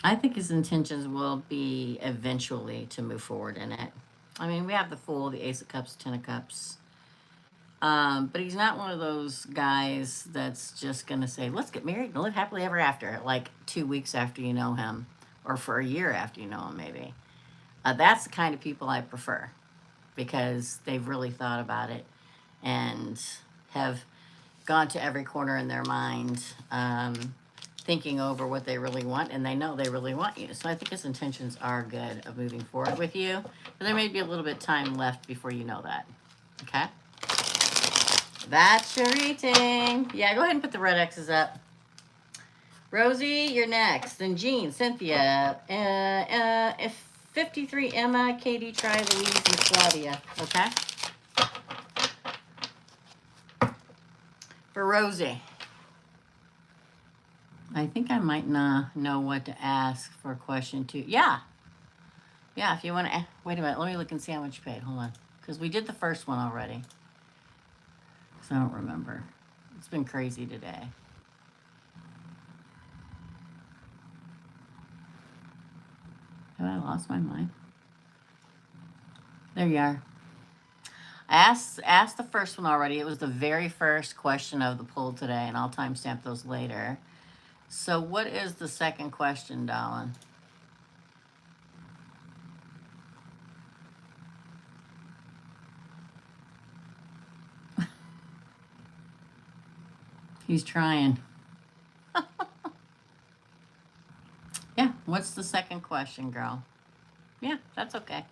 I think his intentions will be eventually to move forward in it. I mean, we have the Fool, the Ace of Cups, Ten of Cups. But he's not one of those guys that's just going to say, let's get married and live happily ever after, like 2 weeks after you know him, or for a year after you know him, maybe. That's the kind of people I prefer, because they've really thought about it and have gone to every corner in their mind, thinking over what they really want, and they know they really want you. So I think his intentions are good of moving forward with you, but there may be a little bit of time left before you know that. Okay? That's your reading. Yeah, go ahead and put the red X's up. Rosie, you're next. Then Jean, Cynthia, if 53, Emma, Katie, Tri, Louise, and Claudia. Okay? For Rosie. I think I might not know what to ask for question 2. Yeah. Yeah, if you want to... Wait a minute. Let me look and see how much you paid. Hold on. Because we did the first one already. I don't remember. It's been crazy today. Have I lost my mind? There you are. I asked the first one already. It was the very first question of the poll today, and I'll timestamp those later. So what is the second question, darling? He's trying. Yeah, what's the second question, girl? Yeah, that's okay.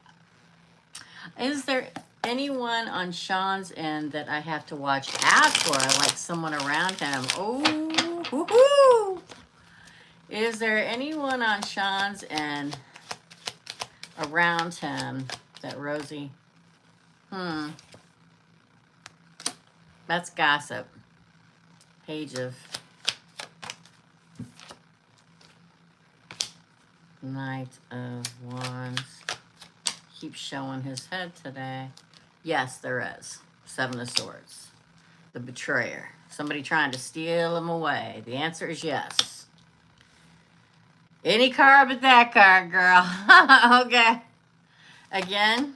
Is there anyone on Sean's end that I have to watch out for? Like someone around him? Oh, woohoo! Is there anyone on Sean's end around him that Rosie? That's gossip. Page of Knight of Wands. Keeps showing his head today. Yes, there is. Seven of Swords. The Betrayer. Somebody trying to steal him away. The answer is yes. Any card but that card, girl. Okay. Again.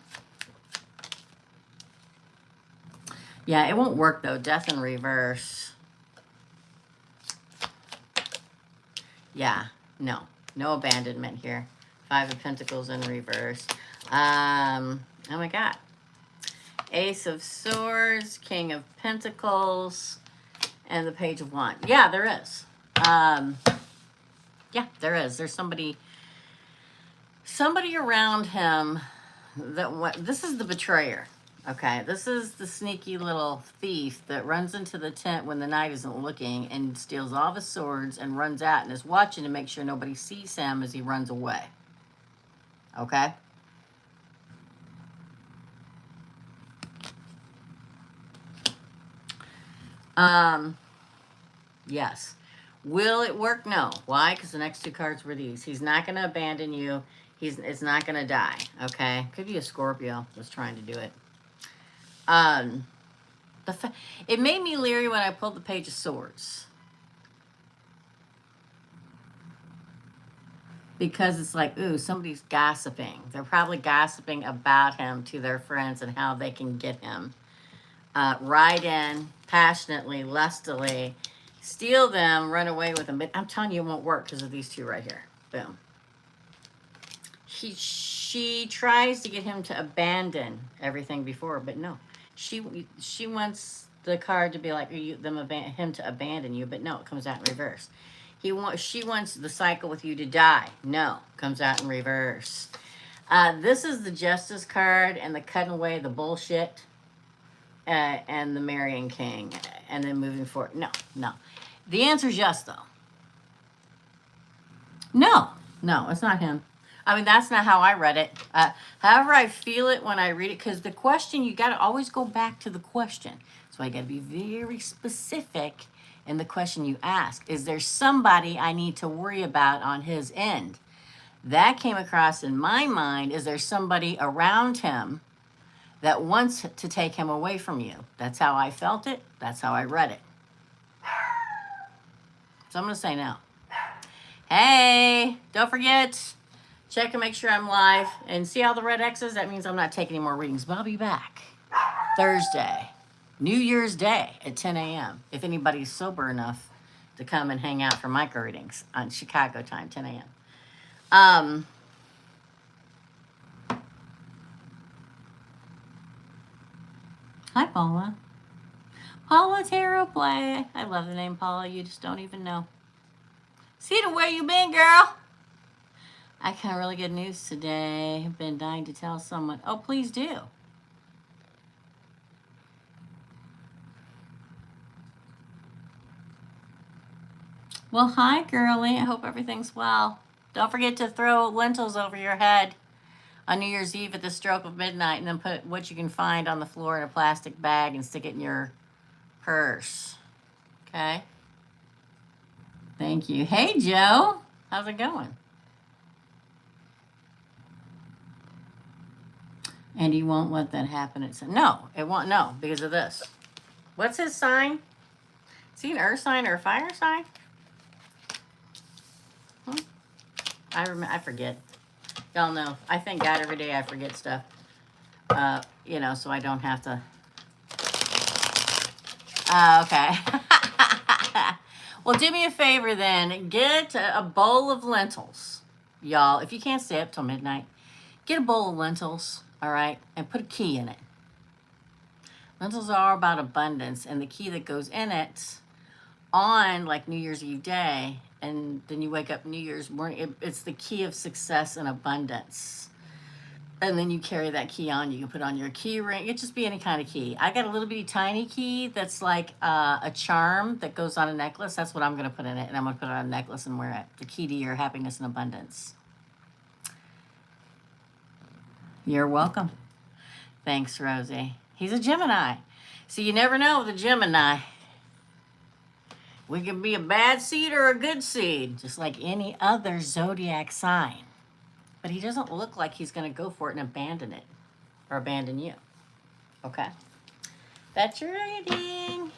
Yeah, it won't work though. Death in reverse. Yeah, no. No abandonment here. Five of Pentacles in reverse. Oh my God. Ace of Swords, King of Pentacles, and the Page of Wands. Yeah, there is. Yeah, there is. There's somebody around him that this is the betrayer. Okay, this is the sneaky little thief that runs into the tent when the knight isn't looking and steals all the swords and runs out and is watching to make sure nobody sees him as he runs away. Okay? Yes. Will it work? No. Why? Because the next two cards were these. He's not going to abandon you. It's not going to die. Okay? Could be a Scorpio was trying to do it. It made me leery when I pulled the Page of Swords. Because it's like, ooh, somebody's gossiping. They're probably gossiping about him to their friends and how they can get him. Ride in passionately, lustily, steal them, run away with them. But I'm telling you, it won't work because of these two right here. Boom. She tries to get him to abandon everything before, but no. She wants the card to be like him to abandon you, but no, it comes out in reverse. She wants the cycle with you to die. No, comes out in reverse. This is the Justice card and the cutting away the bullshit. And the Marrying King, and then moving forward. No. The answer is yes, though. No, it's not him. I mean, that's not how I read it. However I feel it when I read it, because the question, you got to always go back to the question. So I got to be very specific in the question you ask. Is there somebody I need to worry about on his end? That came across in my mind. Is there somebody around him that wants to take him away from you? That's how I felt it. That's how I read it. So I'm going to say no. Hey, don't forget, check and make sure I'm live. And see all the red X's? That means I'm not taking any more readings. But I'll be back Thursday, New Year's Day at 10 a.m. If anybody's sober enough to come and hang out for micro readings on Chicago time, 10 a.m. Hi, Paula. Paula Tarot Play. I love the name Paula. You just don't even know. Cedar, where you been, girl? I got really good news today. I've been dying to tell someone. Oh, please do. Well, hi, girlie. I hope everything's well. Don't forget to throw lentils over your head on New Year's Eve at the stroke of midnight, and then put what you can find on the floor in a plastic bag and stick it in your purse. Okay? Thank you. Hey, Joe. How's it going? And he won't let that happen. No, it won't. No, because of this. What's his sign? Is he an earth sign or a fire sign? I forget. Y'all know. I thank God every day I forget stuff. So I don't have to. Okay. Well, do me a favor then. Get a bowl of lentils. Y'all, if you can't stay up till midnight, get a bowl of lentils, all right? And put a key in it. Lentils are about abundance, and the key that goes in it on like New Year's Eve day, and then you wake up New Year's morning, it's the key of success and abundance. And then you carry that key on. You can put on your key ring. It could just be any kind of key. I got a little bitty tiny key that's like a charm that goes on a necklace. That's what I'm going to put in it. And I'm going to put it on a necklace and wear it. The key to your happiness and abundance. You're welcome. Thanks, Rosie. He's a Gemini. So you never know with a Gemini. We can be a bad seed or a good seed, just like any other zodiac sign. But he doesn't look like he's going to go for it and abandon it or abandon you. Okay? That's your reading.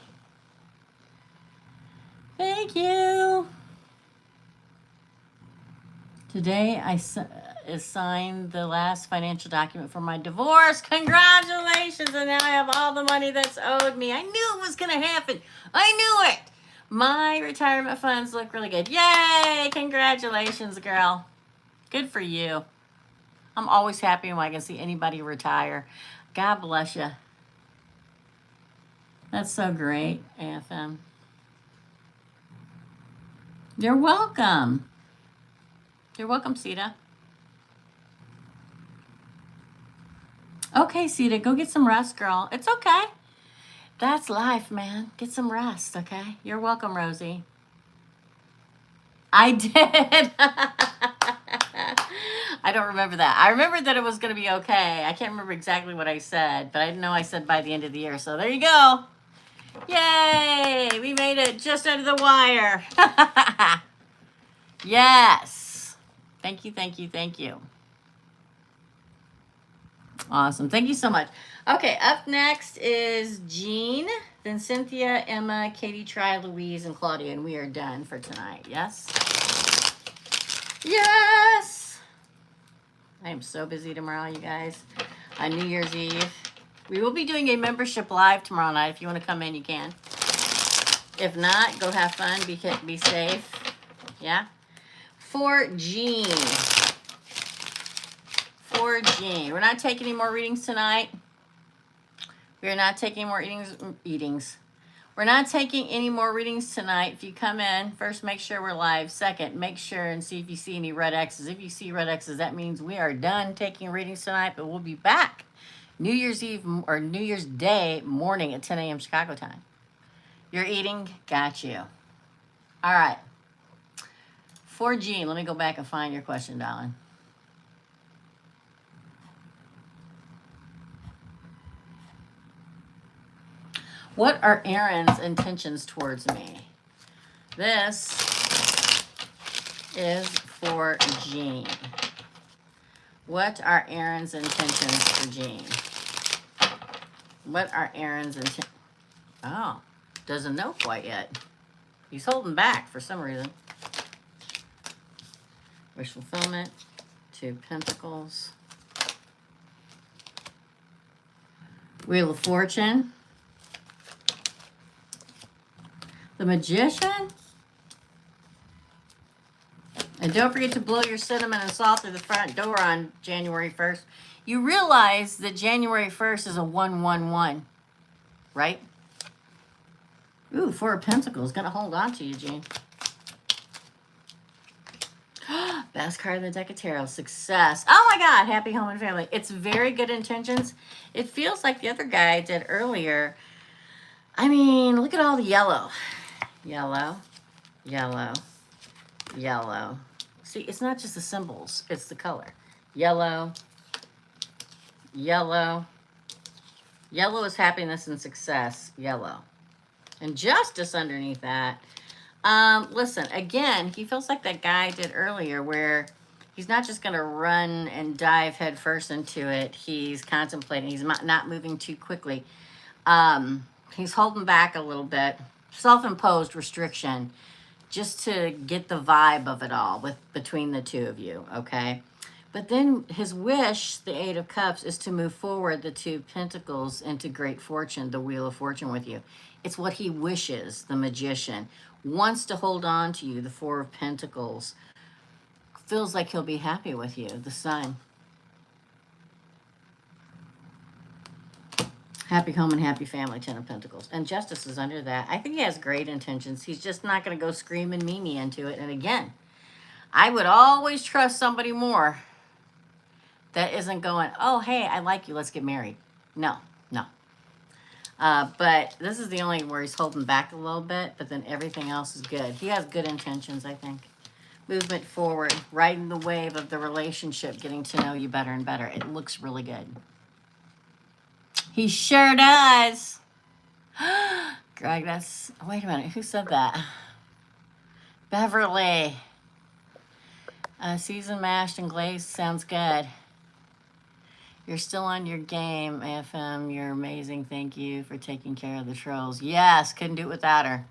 Thank you. Today I signed the last financial document for my divorce. Congratulations. And now I have all the money that's owed me. I knew it was going to happen. I knew it. My retirement funds look really good. Yay. Congratulations, girl. Good for you. I'm always happy when I can see anybody retire. God bless you. That's so great, AFM. You're welcome. You're welcome, Sita. Okay, Sita, go get some rest, girl. It's okay. That's life, man. Get some rest, okay? You're welcome, Rosie. I did. I don't remember that. I remember that it was going to be okay. I can't remember exactly what I said, but I know I said by the end of the year. So there you go. Yay! We made it just under the wire. Yes. Thank you, thank you, thank you. Awesome. Thank you so much. Okay, up next is Jean, then Cynthia, Emma, Katie, Tri, Louise, and Claudia, and we are done for tonight. Yes? Yes! I am so busy tomorrow, you guys. On New Year's Eve. We will be doing a membership live tomorrow night. If you want to come in, you can. If not, go have fun. Be safe. Yeah? For Jean. For Jean. We're not taking any more readings tonight. We're not taking more readings. We're not taking any more readings tonight. If you come in, first make sure we're live. Second, make sure and see if you see any red X's. If you see red X's, that means we are done taking readings tonight, but we'll be back New Year's Eve or New Year's Day morning at 10 a.m. Chicago time. You're eating? Got you. All right. For Jean, let me go back and find your question, darling. What are Aaron's intentions towards me? This is for Jean. What are Aaron's intentions for Jean? What are Aaron's intentions? Oh, doesn't know quite yet. He's holding back for some reason. Wish fulfillment, 2 Pentacles. Wheel of Fortune. The Magician. And don't forget to blow your cinnamon and salt through the front door on January 1st. You realize that January 1st is a 111, right? Ooh, 4 of Pentacles. Gonna hold on to you, Jean. Best card in the deck of tarot. Success. Oh my God. Happy home and family. It's very good intentions. It feels like the other guy I did earlier. I mean, look at all the yellow. Yellow. Yellow. Yellow. See, it's not just the symbols. It's the color. Yellow. Yellow. Yellow is happiness and success. Yellow. And justice underneath that. Listen, again, he feels like that guy did earlier where he's not just going to run and dive headfirst into it. He's contemplating. He's not moving too quickly. He's holding back a little bit. Self-imposed restriction just to get the vibe of it all between the two of you, okay? But then his wish, the 8 of Cups, is to move forward the 2 Pentacles into great fortune, the Wheel of Fortune with you. It's what he wishes, the Magician. Wants to hold on to you, the 4 of Pentacles. Feels like he'll be happy with you, the Sun. Happy home and happy family, 10 of Pentacles. And Justice is under that. I think he has great intentions. He's just not going to go screaming Mimi into it. And again, I would always trust somebody more that isn't going, oh, hey, I like you, let's get married. No, no. But this is the only where he's holding back a little bit, but then everything else is good. He has good intentions, I think. Movement forward, riding the wave of the relationship, getting to know you better and better. It looks really good. He sure does. Greg, wait a minute, who said that? Beverly. Seasoned, mashed, and glazed sounds good. You're still on your game, AFM. You're amazing. Thank you for taking care of the trolls. Yes, couldn't do it without her.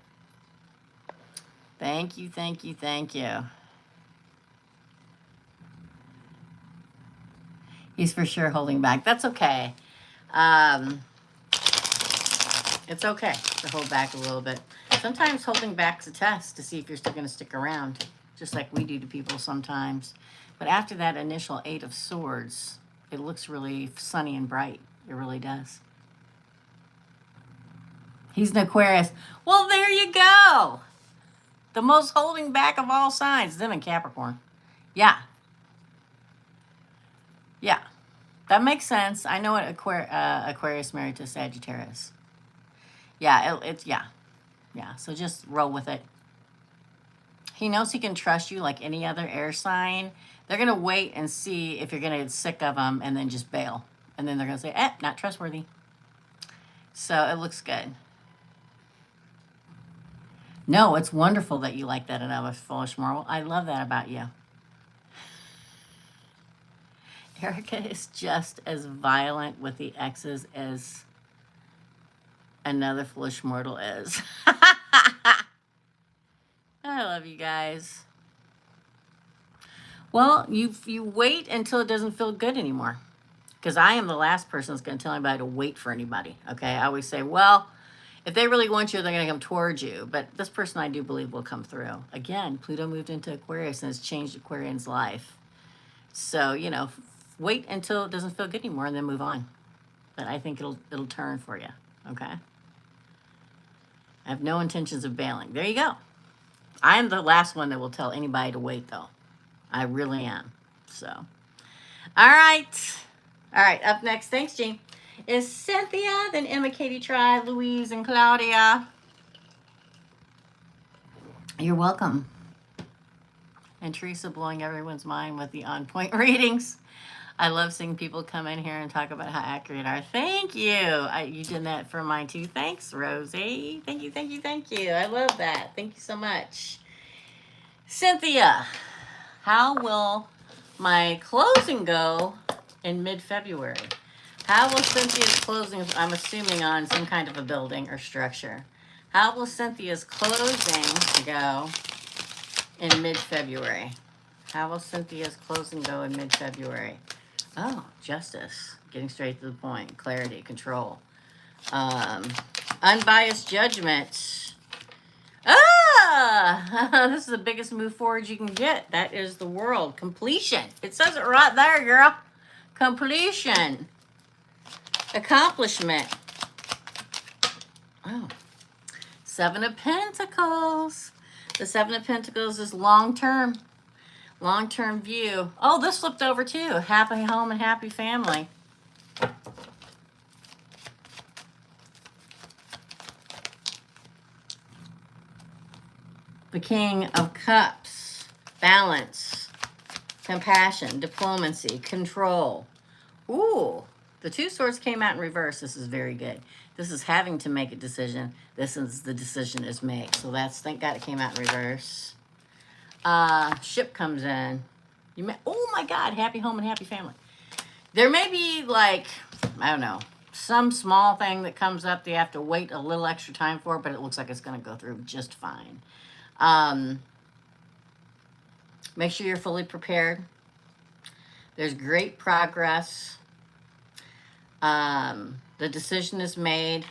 Thank you, thank you, thank you. He's for sure holding back. That's okay. Um, it's okay to hold back a little bit. Sometimes holding back's a test to see if you're still going to stick around, just like we do to people sometimes. But after that initial 8 of Swords, it looks really sunny and bright. It really does. He's an Aquarius. Well, there you go. The most holding back of all signs, them and Capricorn. Yeah. Yeah. That makes sense. I know what Aquarius married to Sagittarius. Yeah, it's yeah. Yeah, so just roll with it. He knows he can trust you like any other air sign. They're going to wait and see if you're going to get sick of them and then just bail. And then they're going to say, not trustworthy. So it looks good. No, it's wonderful that you like that and I'm a foolish moral. I love that about you. Erica is just as violent with the exes as another foolish mortal is. I love you guys. Well, you wait until it doesn't feel good anymore. Because I am the last person that's going to tell anybody to wait for anybody. Okay, I always say, well, if they really want you, they're going to come towards you. But this person I do believe will come through. Again, Pluto moved into Aquarius and has changed Aquarian's life. So, you know, wait until it doesn't feel good anymore and then move on. But I think it'll turn for you. Okay? I have no intentions of bailing. There you go. I am the last one that will tell anybody to wait, though. I really am. So, all right. All right, up next, thanks, Jean, is Cynthia, then Emma, Katie, Tri, Louise, and Claudia. You're welcome. And Teresa blowing everyone's mind with the on-point readings. I love seeing people come in here and talk about how accurate are. Thank you. You did that for mine, too. Thanks, Rosie. Thank you, thank you, thank you. I love that. Thank you so much. Cynthia, how will my closing go in mid-February? How will Cynthia's closing, I'm assuming on some kind of a building or structure. How will Cynthia's closing go in mid-February? How will Cynthia's closing go in mid-February? Oh, justice. Getting straight to the point. Clarity, control. Unbiased judgment. This is the biggest move forward you can get. That is the world. Completion. It says it right there, girl. Completion. Accomplishment. Oh. 7 of Pentacles. The 7 of Pentacles is long-term. Long-term view. Oh, this flipped over too. Happy home and happy family. The King of Cups. Balance. Compassion. Diplomacy. Control. Ooh. The 2 swords came out in reverse. This is very good. This is having to make a decision. This is the decision is made. So that's, thank God it came out in reverse. Ship comes in. Oh my God, happy home and happy family. There may be like, I don't know, some small thing that comes up that you have to wait a little extra time for, but it looks like it's going to go through just fine. Make sure you're fully prepared. There's great progress. The decision is made.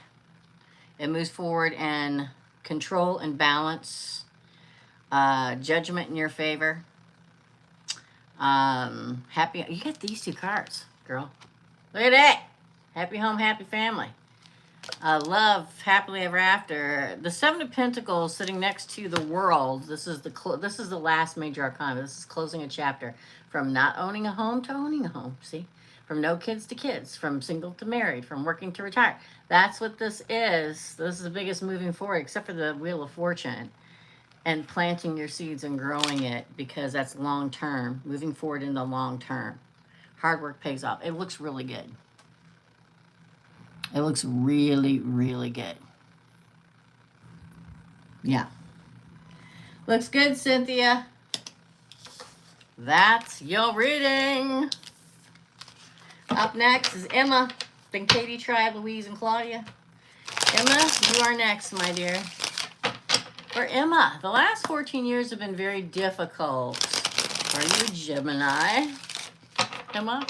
It moves forward in control and balance. Judgment in your favor. Happy. You got these 2 cards, girl. Look at that. Happy home, happy family. Love, happily ever after. The 7 of Pentacles sitting next to the World. This is the last major arcana. This is closing a chapter from not owning a home to owning a home. See, from no kids to kids, from single to married, from working to retire. That's what this is. This is the biggest moving forward, except for the Wheel of Fortune. And planting your seeds and growing it, because that's long term, moving forward in the long term. Hard work pays off. It looks really good. It looks really, really good. Yeah. Looks good, Cynthia. That's your reading. Up next is Emma, then Katie, Tri, Louise, and Claudia. Emma, you are next, my dear. For Emma, the last 14 years have been very difficult. Are you a Gemini, Emma?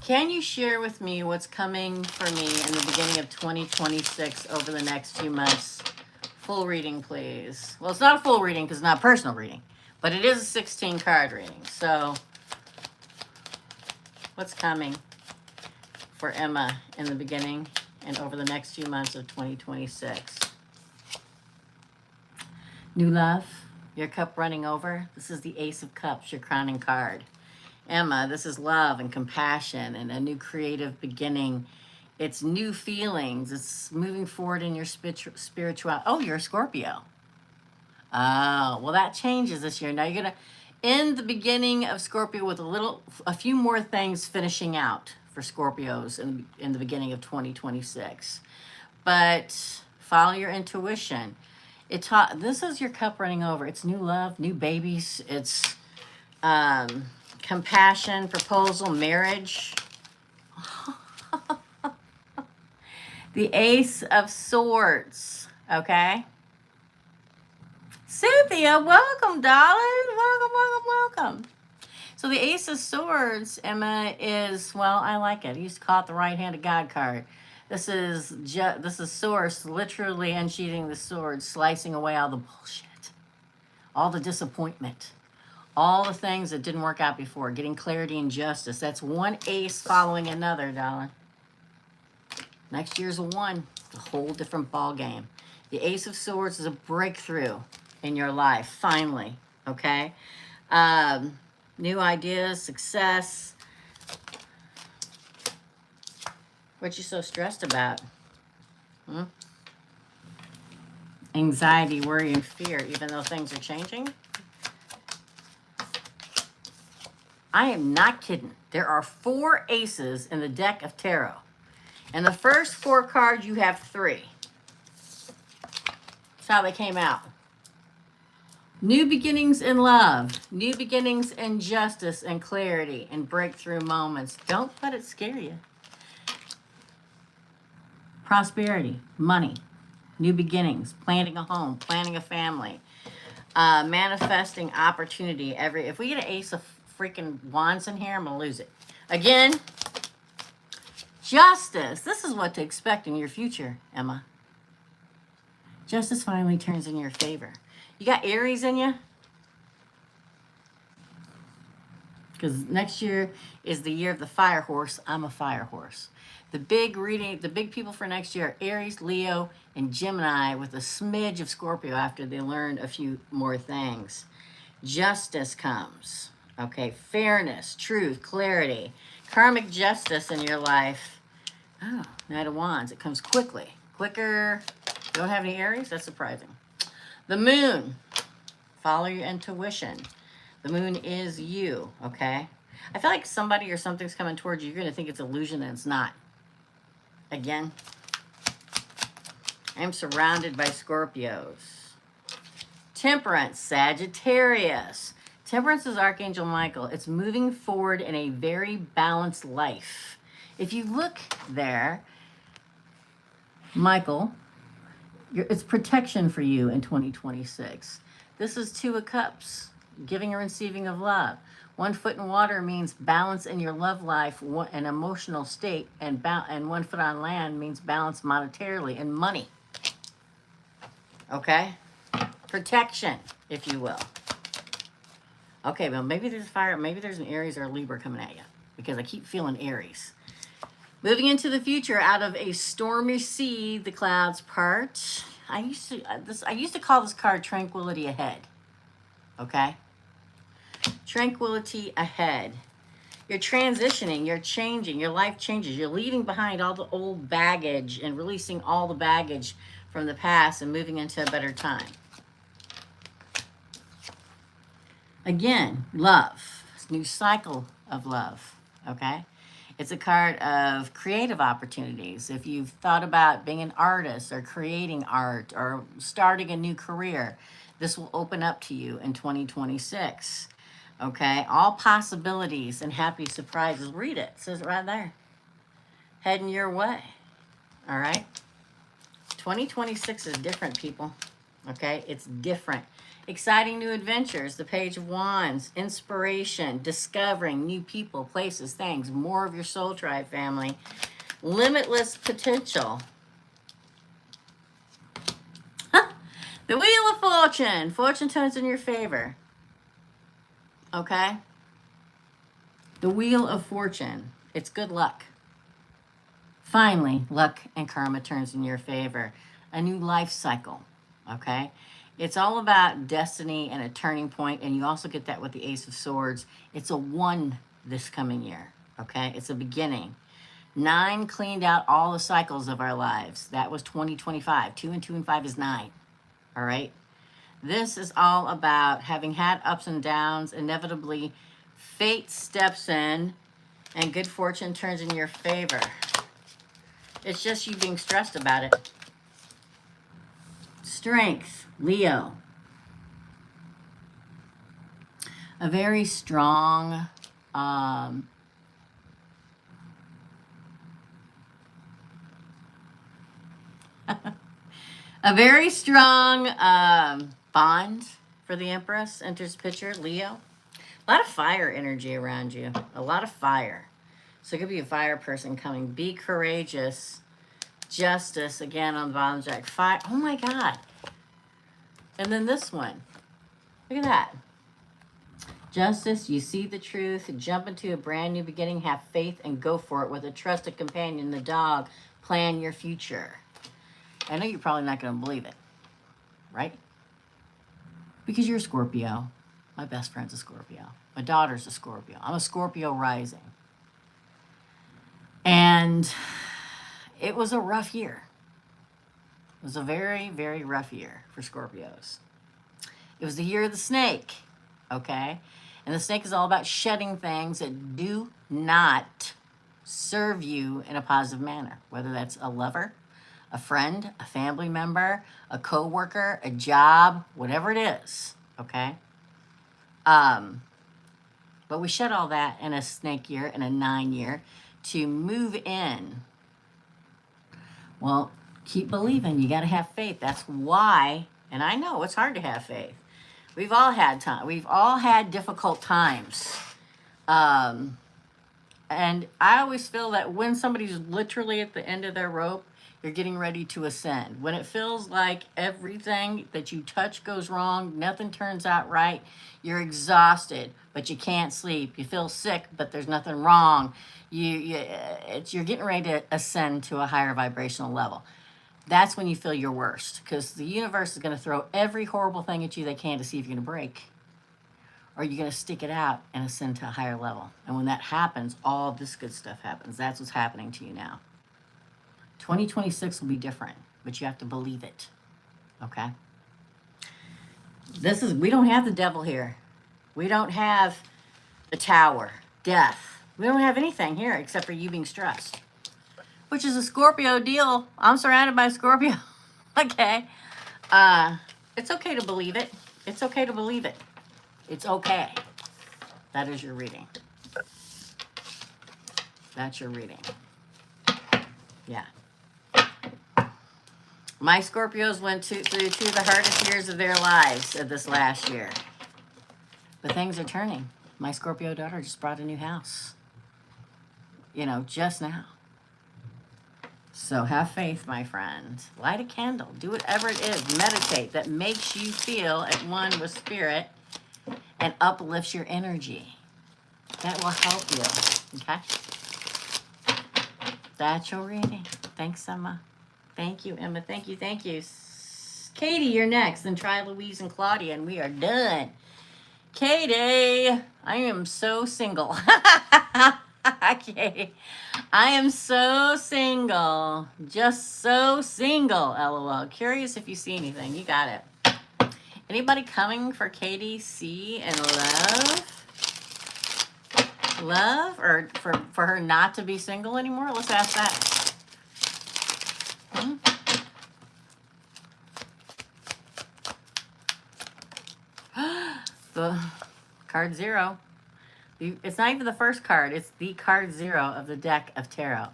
Can you share with me what's coming for me in the beginning of 2026 over the next 2 months? Full reading, please. Well, it's not a full reading because it's not a personal reading, but it is a 16 card reading. So what's coming for Emma in the beginning and over the next few months of 2026? New love, your cup running over. This is the Ace of Cups, your crowning card. Emma, this is love and compassion and a new creative beginning. It's new feelings. It's moving forward in your spiritual. Oh, you're a Scorpio. Oh, well, that changes this year. Now you're going to end the beginning of Scorpio with a few more things finishing out for Scorpios in the beginning of 2026. But follow your intuition. This is your cup running over. It's new love, new babies. It's compassion, proposal, marriage. The Ace of Swords, okay? Cynthia, welcome, darling. Welcome. So the Ace of Swords, Emma, is, well, I like it. You used to call it the right-handed God card. This is Source literally unsheathing the sword, slicing away all the bullshit, all the disappointment, all the things that didn't work out before, getting clarity and justice. That's one ace following another, darling. Next year's a one. It's a whole different ball game. The Ace of Swords is a breakthrough in your life, finally, okay? New ideas, success. What you so stressed about? Anxiety, worry, and fear, even though things are changing? I am not kidding. There are 4 aces in the deck of tarot. And the first 4 cards, you have 3. That's how they came out. New beginnings in love, new beginnings in justice and clarity and breakthrough moments. Don't let it scare you. Prosperity, money, new beginnings, planting a home, planting a family, manifesting opportunity. If we get an Ace of freaking Wands in here, I'm going to lose it. Again, justice. This is what to expect in your future, Emma. Justice finally turns in your favor. You got Aries in you? Because next year is the year of the fire horse. I'm a fire horse. The big people for next year are Aries, Leo, and Gemini with a smidge of Scorpio after they learn a few more things. Justice comes. Okay, fairness, truth, clarity, karmic justice in your life. Oh, Knight of Wands. It comes quickly. Quicker. Don't have any Aries? That's surprising. The moon. Follow your intuition. The moon is you, okay? I feel like somebody or something's coming towards you. You're going to think it's illusion and it's not. Again, I'm surrounded by Scorpios. Temperance, Sagittarius. Temperance is Archangel Michael. It's moving forward in a very balanced life. If you look there, Michael, it's protection for you in 2026. This is 2 of Cups, giving and receiving of love. 1 foot in water means balance in your love life and emotional state, and 1 foot on land means balance monetarily and money. Okay? Protection, if you will. Okay, well, maybe there's fire, maybe there's an Aries or a Libra coming at you, because I keep feeling Aries. Moving into the future, out of a stormy sea, the clouds part. I used to call this card Tranquility Ahead. Okay? Tranquility ahead. You're transitioning, you're changing, your life changes. You're leaving behind all the old baggage and releasing all the baggage from the past and moving into a better time. Again, love. New cycle of love. Okay? It's a card of creative opportunities. If you've thought about being an artist or creating art or starting a new career, this will open up to you in 2026. Okay? All possibilities and happy surprises. Read it. It says it right there. Heading your way. All right? 2026 is different, people. Okay, it's different. Exciting new adventures, the Page of Wands, inspiration, discovering new people, places, things, more of your soul tribe family, limitless potential. The Wheel of Fortune. Fortune turns in your favor. Okay? The Wheel of Fortune. It's good luck. Finally, luck and karma turns in your favor. A new life cycle. Okay? It's all about destiny and a turning point, and you also get that with the Ace of Swords. It's a 1 this coming year. Okay? It's a beginning. 9 cleaned out all the cycles of our lives. That was 2025. 2 and 2 and 5 is 9. All right. This is all about having had ups and downs. Inevitably, fate steps in and good fortune turns in your favor. It's just you being stressed about it. Strength, Leo. A very strong, a very strong bond for the Empress enters picture, Leo. A lot of fire energy around you. A lot of fire. So it could be a fire person coming. Be courageous. Justice, again on the bottom jack. Fire. Oh my God. And then this one. Look at that. Justice, you see the truth. Jump into a brand new beginning. Have faith and go for it with a trusted companion, the dog. Plan your future. I know you're probably not going to believe it, right? Because you're a Scorpio. My best friend's a Scorpio. My daughter's a Scorpio. I'm a Scorpio rising. And it was a rough year. It was a very, very rough year for Scorpios. It was the year of the snake, okay? And the snake is all about shedding things that do not serve you in a positive manner, whether that's a lover, a friend, a family member, a coworker, a job, whatever it is, okay? But we shed all that in a snake year, in a 9 year, to move in. Well, keep believing. You got to have faith. That's why, and I know it's hard to have faith. We've all had time. We've all had difficult times. And I always feel that when somebody's literally at the end of their rope, you're getting ready to ascend. When it feels like everything that you touch goes wrong, nothing turns out right, you're exhausted, but you can't sleep. You feel sick, but there's nothing wrong. You're getting ready to ascend to a higher vibrational level. That's when you feel your worst, because the universe is going to throw every horrible thing at you they can to see if you're going to break. Or you're going to stick it out and ascend to a higher level. And when that happens, all this good stuff happens. That's what's happening to you now. 2026 will be different, but you have to believe it. Okay? We don't have the devil here. We don't have the tower, death. We don't have anything here except for you being stressed, which is a Scorpio deal. I'm surrounded by Scorpio. Okay. It's okay to believe it. It's okay to believe it. It's okay. That is your reading. That's your reading. Yeah. My Scorpios went through two of the hardest years of their lives of this last year. But things are turning. My Scorpio daughter just bought a new house. Just now. So have faith, my friend. Light a candle. Do whatever it is. Meditate. That makes you feel at one with spirit and uplifts your energy. That will help you. Okay? That's your reading. Thanks, Emma. Thank you, Emma. Thank you. Katie, you're next. Then try Louise and Claudia, and we are done. Katie, I am so single. Katie, I am so single. Just so single, LOL. Curious if you see anything. You got it. Anybody coming for Katie C and love? Or for her not to be single anymore? Let's ask that. The card 0. It's not even the first card. It's the card 0 of the deck of tarot.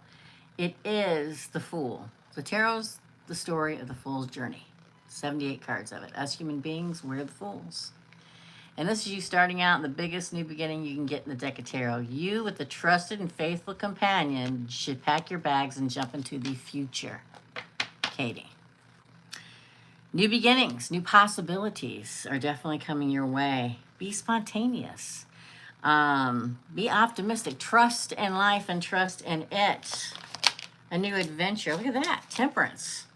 It is the Fool. So tarot's the story of the Fool's Journey. 78 cards of it. Us human beings, we're the fools. And this is you starting out in the biggest new beginning you can get in the deck of tarot. You, with a trusted and faithful companion, should pack your bags and jump into the future. Katie. New beginnings, new possibilities are definitely coming your way. Be spontaneous. Be optimistic. Trust in life and trust in it. A new adventure. Look at that. Temperance.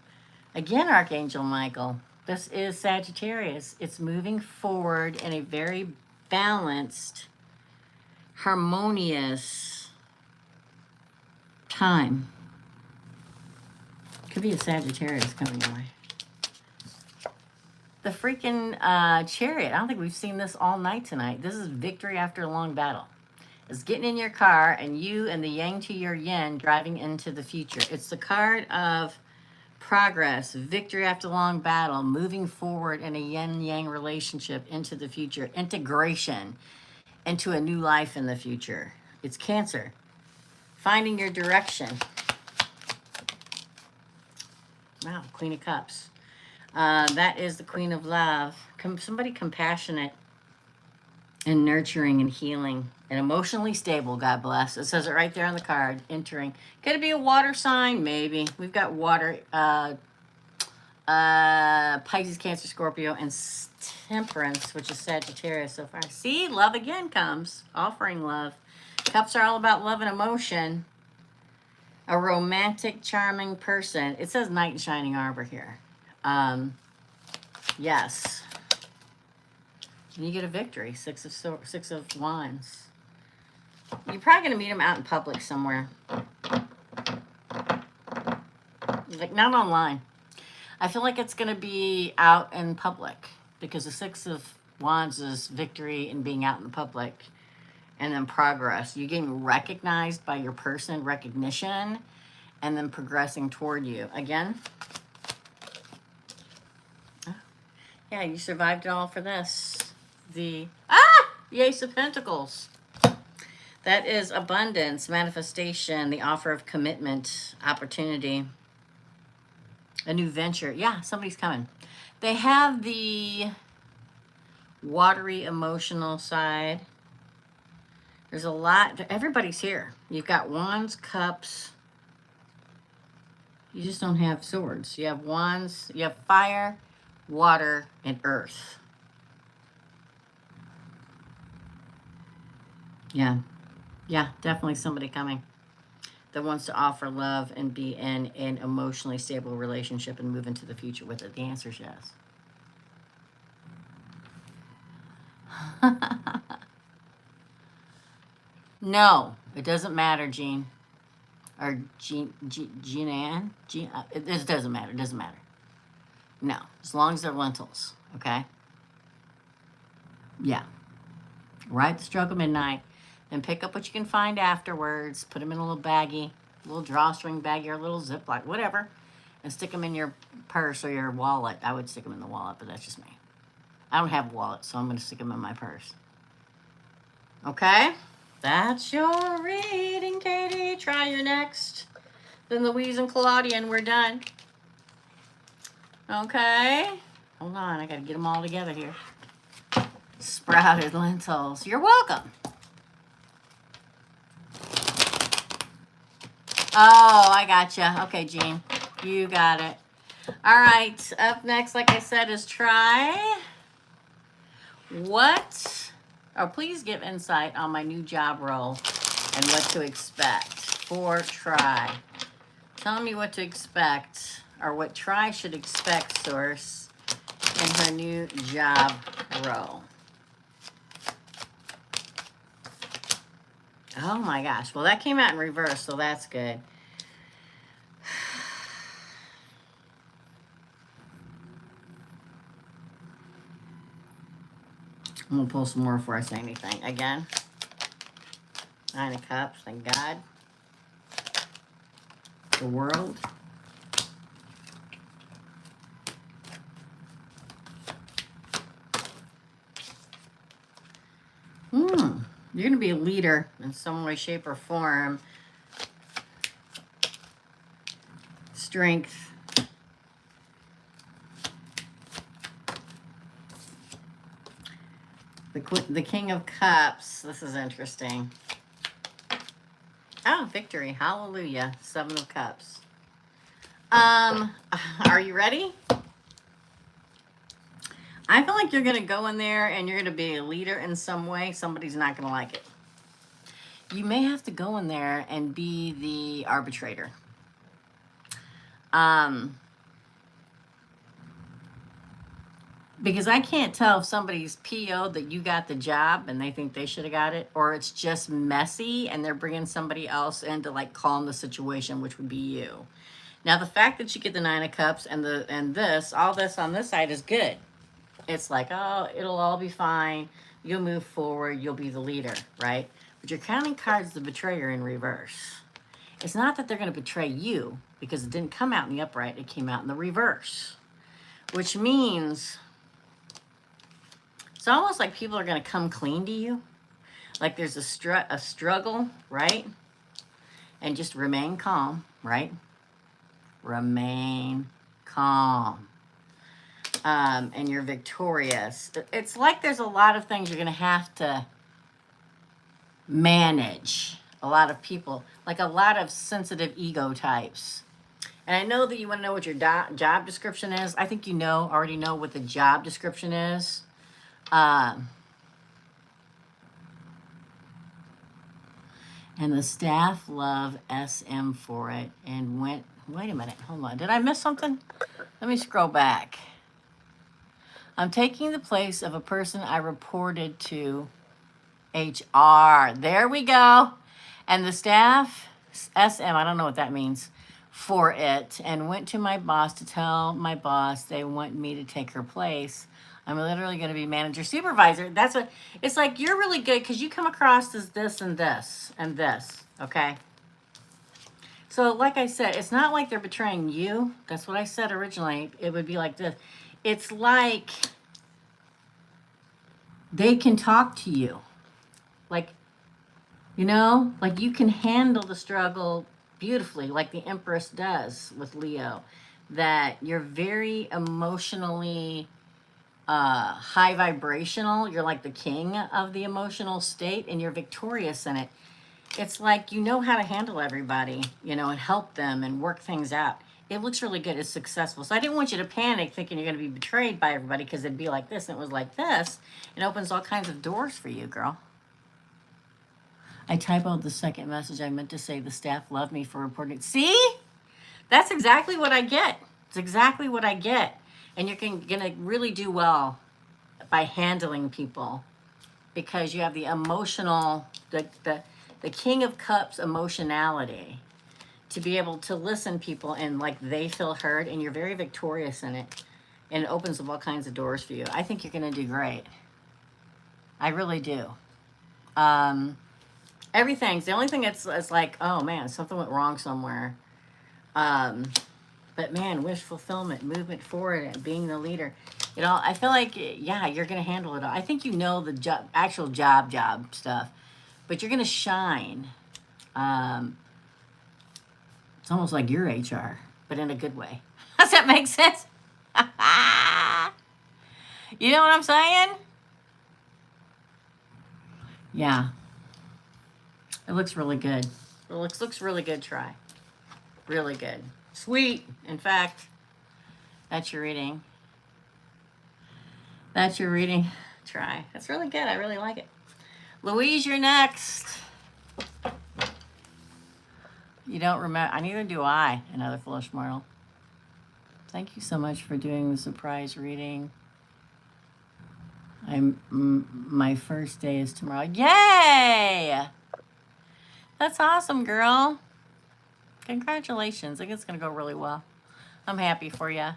Again, Archangel Michael. This is Sagittarius. It's moving forward in a very balanced, harmonious time. Could be a Sagittarius coming your way. The freaking Chariot. I don't think we've seen this all night tonight. This is victory after a long battle. It's getting in your car and you and the yang to your yin driving into the future. It's the card of progress, victory after a long battle, moving forward in a yin-yang relationship into the future, integration into a new life in the future. It's Cancer. Finding your direction. Wow, Queen of Cups. That is the Queen of Love. Somebody compassionate and nurturing and healing and emotionally stable, God bless. It says it right there on the card, entering. Could it be a water sign? Maybe. We've got water, Pisces, Cancer, Scorpio, and Temperance, which is Sagittarius so far. See, love again comes, offering love. Cups are all about love and emotion. A romantic, charming person. It says Knight in Shining Armor here. Yes. And you get a victory. Six of Wands. You're probably going to meet him out in public somewhere. Like, not online. I feel like it's going to be out in public. Because the Six of Wands is victory and being out in the public. And then progress. You're getting recognized by your person. Recognition. And then progressing toward you. Again. Yeah, you survived it all for this. The Ace of Pentacles. That is abundance, manifestation, the offer of commitment, opportunity, a new venture. Yeah, somebody's coming. They have the watery, emotional side. There's a lot. Everybody's here. You've got Wands, Cups. You just don't have swords. You have Wands. You have fire, water, and earth. Yeah. Yeah, definitely somebody coming that wants to offer love and be in an emotionally stable relationship and move into the future with it. The answer is yes. No, it doesn't matter, Jean. Or Jean-Ann? It doesn't matter. It doesn't matter. No, as long as they're lentils, okay? Yeah. Ride the stroke of midnight. And pick up what you can find afterwards. Put them in a little baggie, a little drawstring baggie, or a little Ziploc, whatever. And stick them in your purse or your wallet. I would stick them in the wallet, but that's just me. I don't have a wallet, so I'm going to stick them in my purse. Okay? That's your reading, Katie. Try your next. Then Louise and Claudia, and we're done. Okay? Hold on. I got to get them all together here. Sprouted lentils. You're welcome. Oh, I gotcha. Okay, Jean. You got it. All right. Up next, like I said, is try. What? Oh, please give insight on my new job role and what to expect for try. Tell me what to expect or what try should expect, Source, in her new job role. Oh my gosh. Well, that came out in reverse, so that's good. I'm going to pull some more before I say anything. Again. 9 of Cups. Thank God. The World. You're going to be a leader in some way, shape, or form. Strength. The King of Cups. This is interesting. Oh, victory. Hallelujah. 7 of Cups. Are you ready? I feel like you're going to go in there and you're going to be a leader in some way. Somebody's not going to like it. You may have to go in there and be the arbitrator. Because I can't tell if somebody's PO'd that you got the job and they think they should have got it, or it's just messy and they're bringing somebody else in to like calm the situation, which would be you. Now, the fact that you get the 9 of Cups and all this on this side is good. It's like, oh, it'll all be fine. You'll move forward. You'll be the leader, right? But you're counting cards the betrayer in reverse. It's not that they're going to betray you because it didn't come out in the upright. It came out in the reverse, which means it's almost like people are going to come clean to you. Like there's a struggle, right? And just remain calm, right? Remain calm. And you're victorious. It's like there's a lot of things you're going to have to manage. A lot of people, like a lot of sensitive ego types. And I know that you want to know what your job description is. I think you already know what the job description is. And the staff love SM for it and went, wait a minute, hold on. Did I miss something? Let me scroll back. I'm taking the place of a person I reported to HR. There we go. And the staff, SM, I don't know what that means, for it, and went to my boss to tell my boss they want me to take her place. I'm literally going to be manager supervisor. That's what it's like. You're really good because you come across as this and this and this. Okay. So like I said, it's not like they're betraying you. That's what I said originally. It would be like this. It's like they can talk to you. Like, like you can handle the struggle beautifully, like the Empress does with Leo. That you're very emotionally high vibrational. You're like the king of the emotional state and you're victorious in it. It's like you know how to handle everybody, and help them and work things out. It looks really good. It's successful. So I didn't want you to panic thinking you're going to be betrayed by everybody because it'd be like this and it was like this. It opens all kinds of doors for you, girl. I typoed the second message. I meant to say the staff love me for reporting. See? That's exactly what I get. It's exactly what I get. And you're going to really do well by handling people because you have the emotional, the King of Cups emotionality to be able to listen people and like they feel heard and you're very victorious in it and it opens up all kinds of doors for you. I think you're going to do great. I really do. Everything's the only thing it's like, oh man, something went wrong somewhere. But man, wish fulfillment, movement forward, and being the leader. I feel like, yeah, you're going to handle it all. I think the actual job stuff, but you're going to shine. It's almost like your HR, but in a good way. Does that make sense? You know what I'm saying? Yeah. It looks really good. It looks really good, Try. Really good. Sweet. In fact, that's your reading. That's your reading. Try. That's really good. I really like it. Louise, you're next. You don't remember. Neither do I. Another foolish mortal. Thank you so much for doing the surprise reading. My first day is tomorrow. Yay! That's awesome, girl. Congratulations. I think it's going to go really well. I'm happy for you.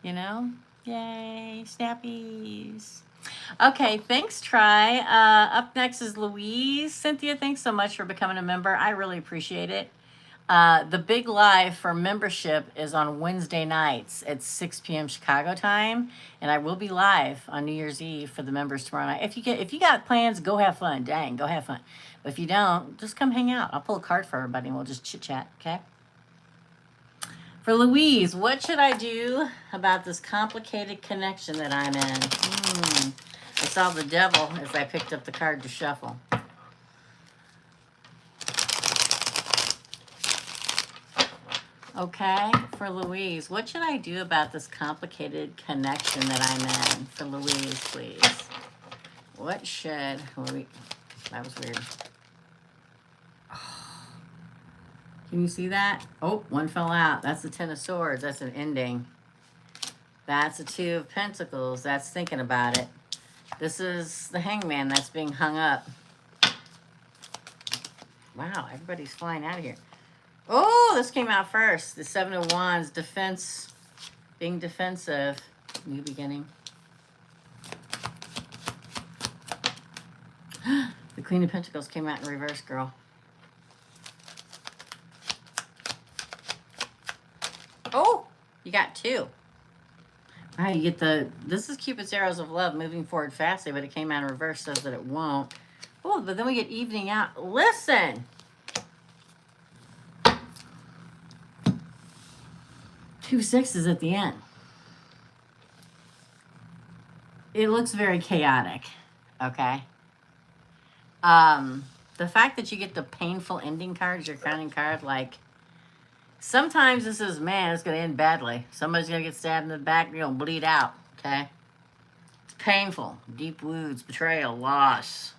Yay, snappies. Okay, thanks, Try. Up next is Louise. Cynthia, thanks so much for becoming a member. I really appreciate it. The big live for membership is on Wednesday nights at 6 p.m. Chicago time, and I will be live on New Year's Eve for the members tomorrow night. If you got plans, go have fun. Dang, go have fun. But if you don't, just come hang out. I'll pull a card for everybody, and we'll just chit chat. Okay. For Louise, what should I do about this complicated connection that I'm in? I saw the devil as I picked up the card to shuffle. Okay, for Louise, what should I do about this complicated connection that I'm in? For Louise, please. What should Louise... That was weird. Can you see that? Oh, one fell out. That's the Ten of Swords. That's an ending. That's a Two of Pentacles. That's thinking about it. This is the Hangman that's being hung up. Wow, everybody's flying out of here. Oh, this came out first. The Seven of Wands, defense, being defensive, new beginning. The Queen of Pentacles came out in reverse, girl. Oh, you got two. All right, you get the, this is Cupid's arrows of love, moving forward fastly, but it came out in reverse, says that it won't. Oh, but then we get evening out. Listen. Two sixes at the end. It looks very chaotic, okay? The fact that you get the painful ending card as your crowning card, like, sometimes this is, man, it's going to end badly. Somebody's going to get stabbed in the back, you're going to bleed out, okay? It's painful. Deep wounds, betrayal, loss,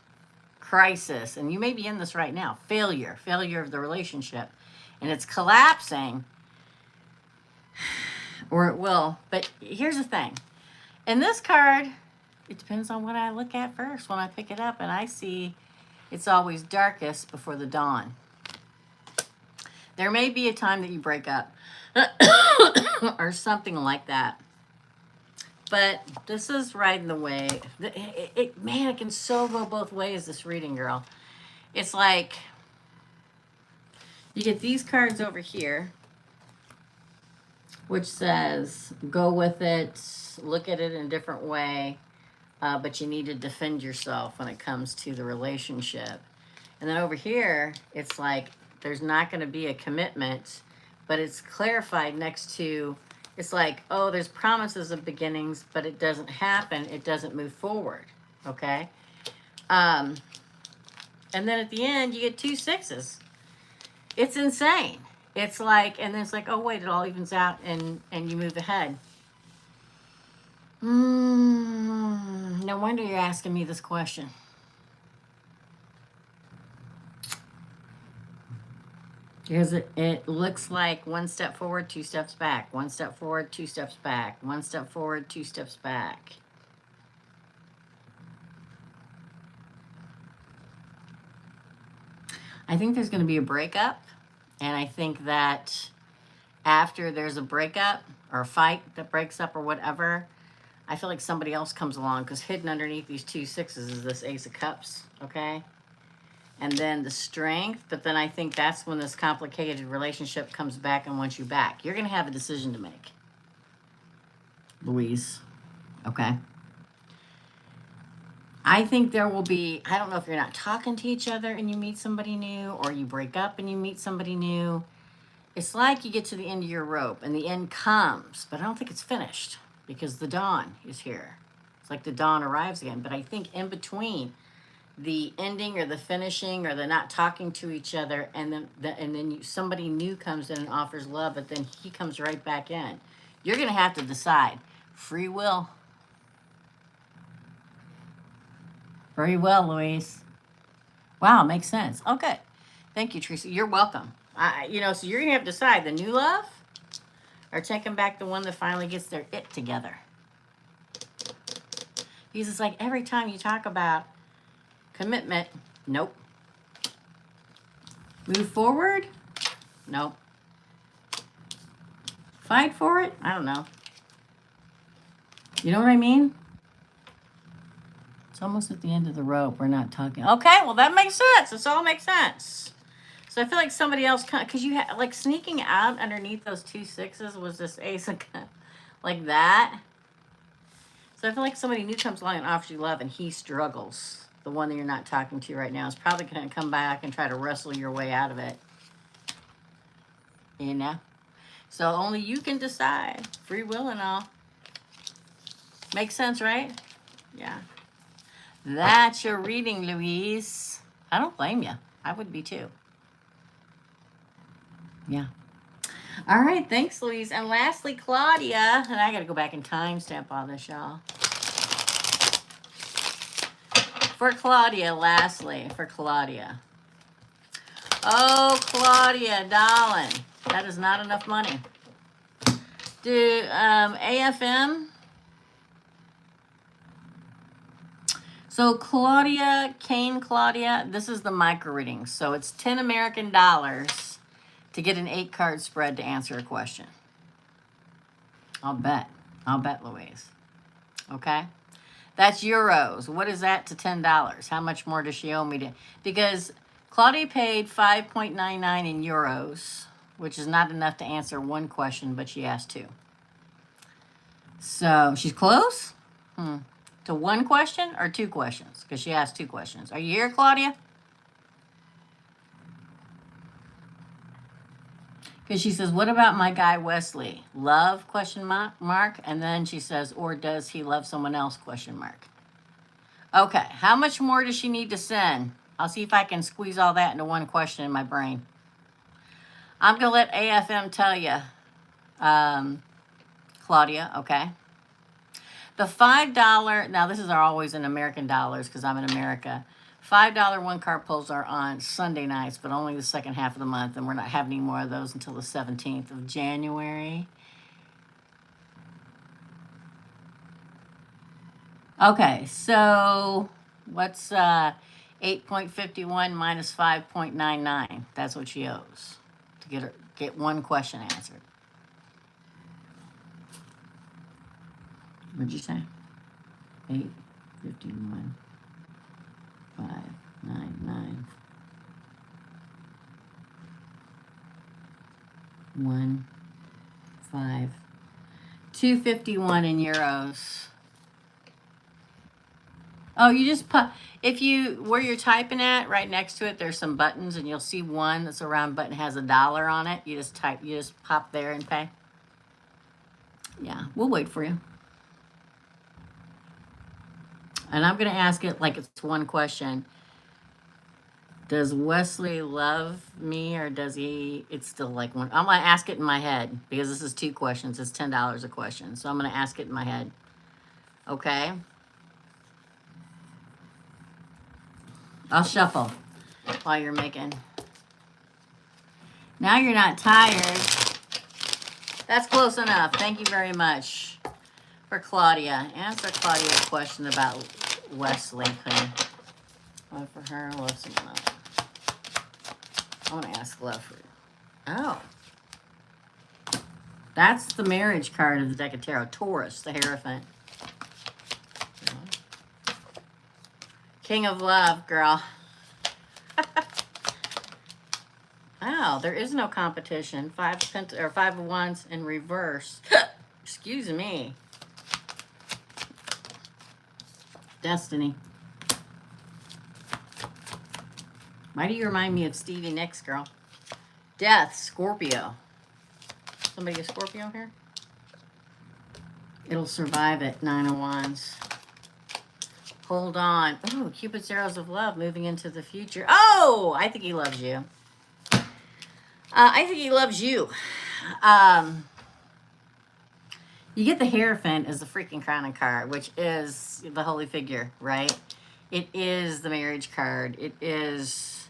crisis, and you may be in this right now. Failure of the relationship. And it's collapsing, or it will. But here's the thing. In this card, it depends on what I look at first when I pick it up, and I see it's always darkest before the dawn. There may be a time that you break up or something like that. But this is right in the way. Man, it can so go both ways, this reading, girl. It's like you get these cards over here, which says go with it, look at it in a different way, but you need to defend yourself when it comes to the relationship. And then over here, it's like there's not going to be a commitment, but it's clarified next to, it's like, oh, there's promises of beginnings, but it doesn't happen. It doesn't move forward, okay? And then at the end, you get two sixes. It's insane. It's like, and then it's like, oh, wait, it all evens out, and you move ahead. No wonder you're asking me this question. Because it looks like one step forward, two steps back. One step forward, two steps back. One step forward, two steps back. I think there's going to be a breakup. And I think that after there's a breakup or a fight that breaks up or whatever, I feel like somebody else comes along, because hidden underneath these two sixes is this Ace of Cups, okay? And then the Strength, but then I think that's when this complicated relationship comes back and wants you back. You're going to have a decision to make, Louise, okay? I think there will be, I don't know if you're not talking to each other and you meet somebody new, or you break up and you meet somebody new. It's like you get to the end of your rope and the end comes, but I don't think it's finished because the dawn is here. It's like the dawn arrives again. But I think in between the ending or the finishing or the not talking to each other, and then somebody new comes in and offers love, but then he comes right back in. You're going to have to decide. Free will. Very well, Louise. Wow, makes sense. Oh, good. Thank you, Teresa. You're welcome. So you're going to have to decide the new love or taking back the one that finally gets their it together. Because it's like every time you talk about commitment, nope. Move forward, nope. Fight for it, I don't know. You know what I mean? It's almost at the end of the rope. We're not talking. Okay, well, that makes sense. This all makes sense. So I feel like somebody else, because you had, like, sneaking out underneath those two sixes was this Ace of Cups, like that. So I feel like somebody new comes along and offers you love, and he struggles. The one that you're not talking to right now is probably going to come back and try to wrestle your way out of it. You know? So only you can decide. Free will and all. Makes sense, right? Yeah. That's your reading, Louise. I don't blame you. I would be too. Yeah. All right. Thanks, Louise. And lastly, Claudia. And I got to go back and timestamp all this, y'all. For Claudia, lastly, for Claudia. Oh, Claudia, darling. That is not enough money. Do AFM. So Claudia, Claudia, this is the micro reading. So it's 10 American dollars to get an 8-card spread to answer a question. I'll bet, Louise. Okay? That's euros. What is that to $10? How much more does she owe me to? Because Claudia paid 5.99 in euros, which is not enough to answer one question, but she asked two. So she's close? To one question or two questions? Because she asked two questions. Are you here, Claudia? Because she says, what about my guy Wesley? Love, question mark. And then she says, or does he love someone else, question mark. Okay, how much more does she need to send? I'll see if I can squeeze all that into one question in my brain. I'm going to let AFM tell you, Claudia, okay? The $5, now this is always in American dollars because I'm in America. $5 one-card pulls are on Sunday nights, but only the second half of the month, and we're not having any more of those until the 17th of January. Okay, so what's 8.51 minus 5.99? That's what she owes to get one question answered. What'd you say? 851 599 1 5 251 in euros. Oh, you just put, if you, where you're typing at, right next to it, there's some buttons, and you'll see one that's a round button has $1 on it. You just pop there and pay. Yeah, we'll wait for you. And I'm going to ask it like it's one question. Does Wesley love me, or does he, it's still like one. I'm going to ask it in my head because this is two questions. It's $10 a question. So I'm going to ask it in my head. Okay. I'll shuffle while you're making. Now you're not tired. That's close enough. Thank you very much for Claudia. Answer Claudia a question about Wesley. Love for her, love someone else. I want to ask love for. Oh. That's the marriage card of the deck of tarot. Taurus, the Hierophant. King of Love, girl. Wow, there is no competition. 5 of Wands in reverse. Excuse me. Destiny. Why do you remind me of Stevie Nicks, girl? Death, Scorpio. Somebody a Scorpio here? It'll survive it. 9 of Wands. Hold on. Oh, Cupid's arrows of love moving into the future. Oh, I think he loves you. I think he loves you. You get the Hierophant as the freaking crowning card, which is the holy figure, right? It is the marriage card. It is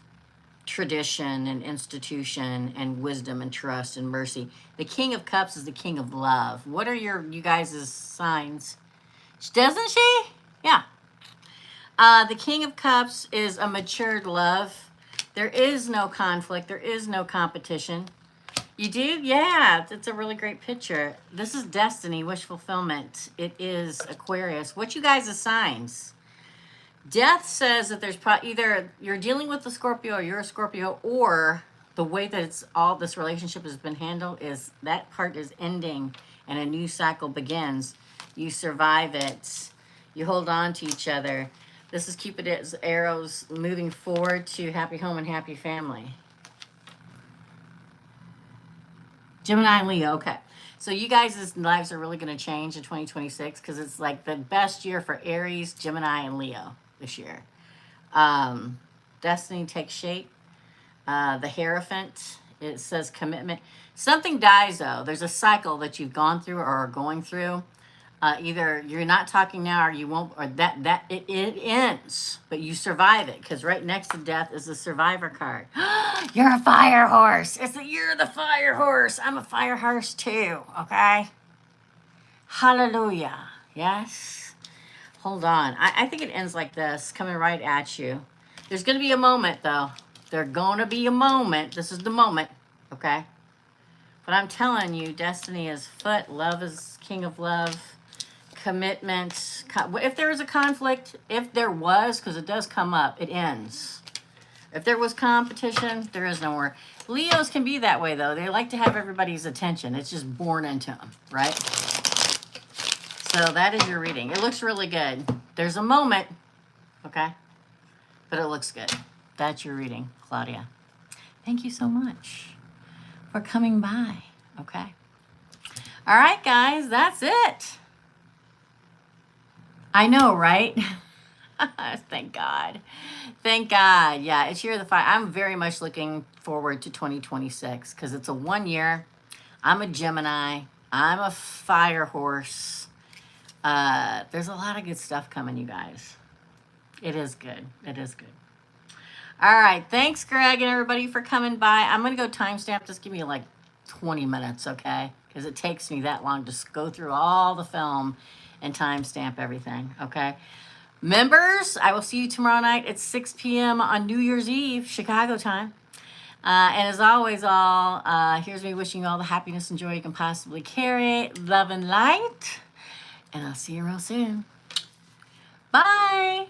tradition and institution and wisdom and trust and mercy. The King of Cups is the King of Love. What are you guys' signs? Doesn't she? Yeah. The King of Cups is a matured love. There is no conflict. There is no competition. You do? Yeah, it's a really great picture. This is destiny, wish fulfillment. It is Aquarius. What you guys' signs? Death says that there's either you're dealing with the Scorpio or you're a Scorpio, or the way that it's all this relationship has been handled is that part is ending and a new cycle begins. You survive it. You hold on to each other. This is Cupid's arrows moving forward to happy home and happy family. Gemini and Leo, okay. So you guys' lives are really going to change in 2026 because it's like the best year for Aries, Gemini, and Leo. this year. Destiny takes shape. The Hierophant, it says commitment. Something dies though. There's a cycle that you've gone through or are going through. Either you're not talking now or you won't, or it ends, but you survive it, because right next to death is the survivor card. You're a fire horse. You're the fire horse. I'm a fire horse too, okay? Hallelujah. Yes. Hold on. I think it ends like this, coming right at you. There's going to be a moment though. There's going to be a moment. This is the moment, okay? But I'm telling you, destiny is foot. Love is king of love. Commitment. If there is a conflict, if there was, because it does come up, it ends. If there was competition, there is no more. Leos can be that way, though. They like to have everybody's attention. It's just born into them, right? So that is your reading. It looks really good. There's a moment, okay? But it looks good. That's your reading, Claudia. Thank you so much for coming by, okay? All right, guys, that's it. I know, right? Thank God. Thank God. Yeah, it's Year of the Fire. I'm very much looking forward to 2026 because it's a 1 year. I'm a Gemini. I'm a fire horse. There's a lot of good stuff coming, you guys. It is good. It is good. All right. Thanks, Greg, and everybody for coming by. I'm going to go timestamp. Just give me like 20 minutes, okay? Because it takes me that long to go through all the film and timestamp everything, okay? Members, I will see you tomorrow night at 6 p.m. on New Year's Eve, Chicago time. And as always, here's me wishing you all the happiness and joy you can possibly carry. Love and light. And I'll see you real soon. Bye.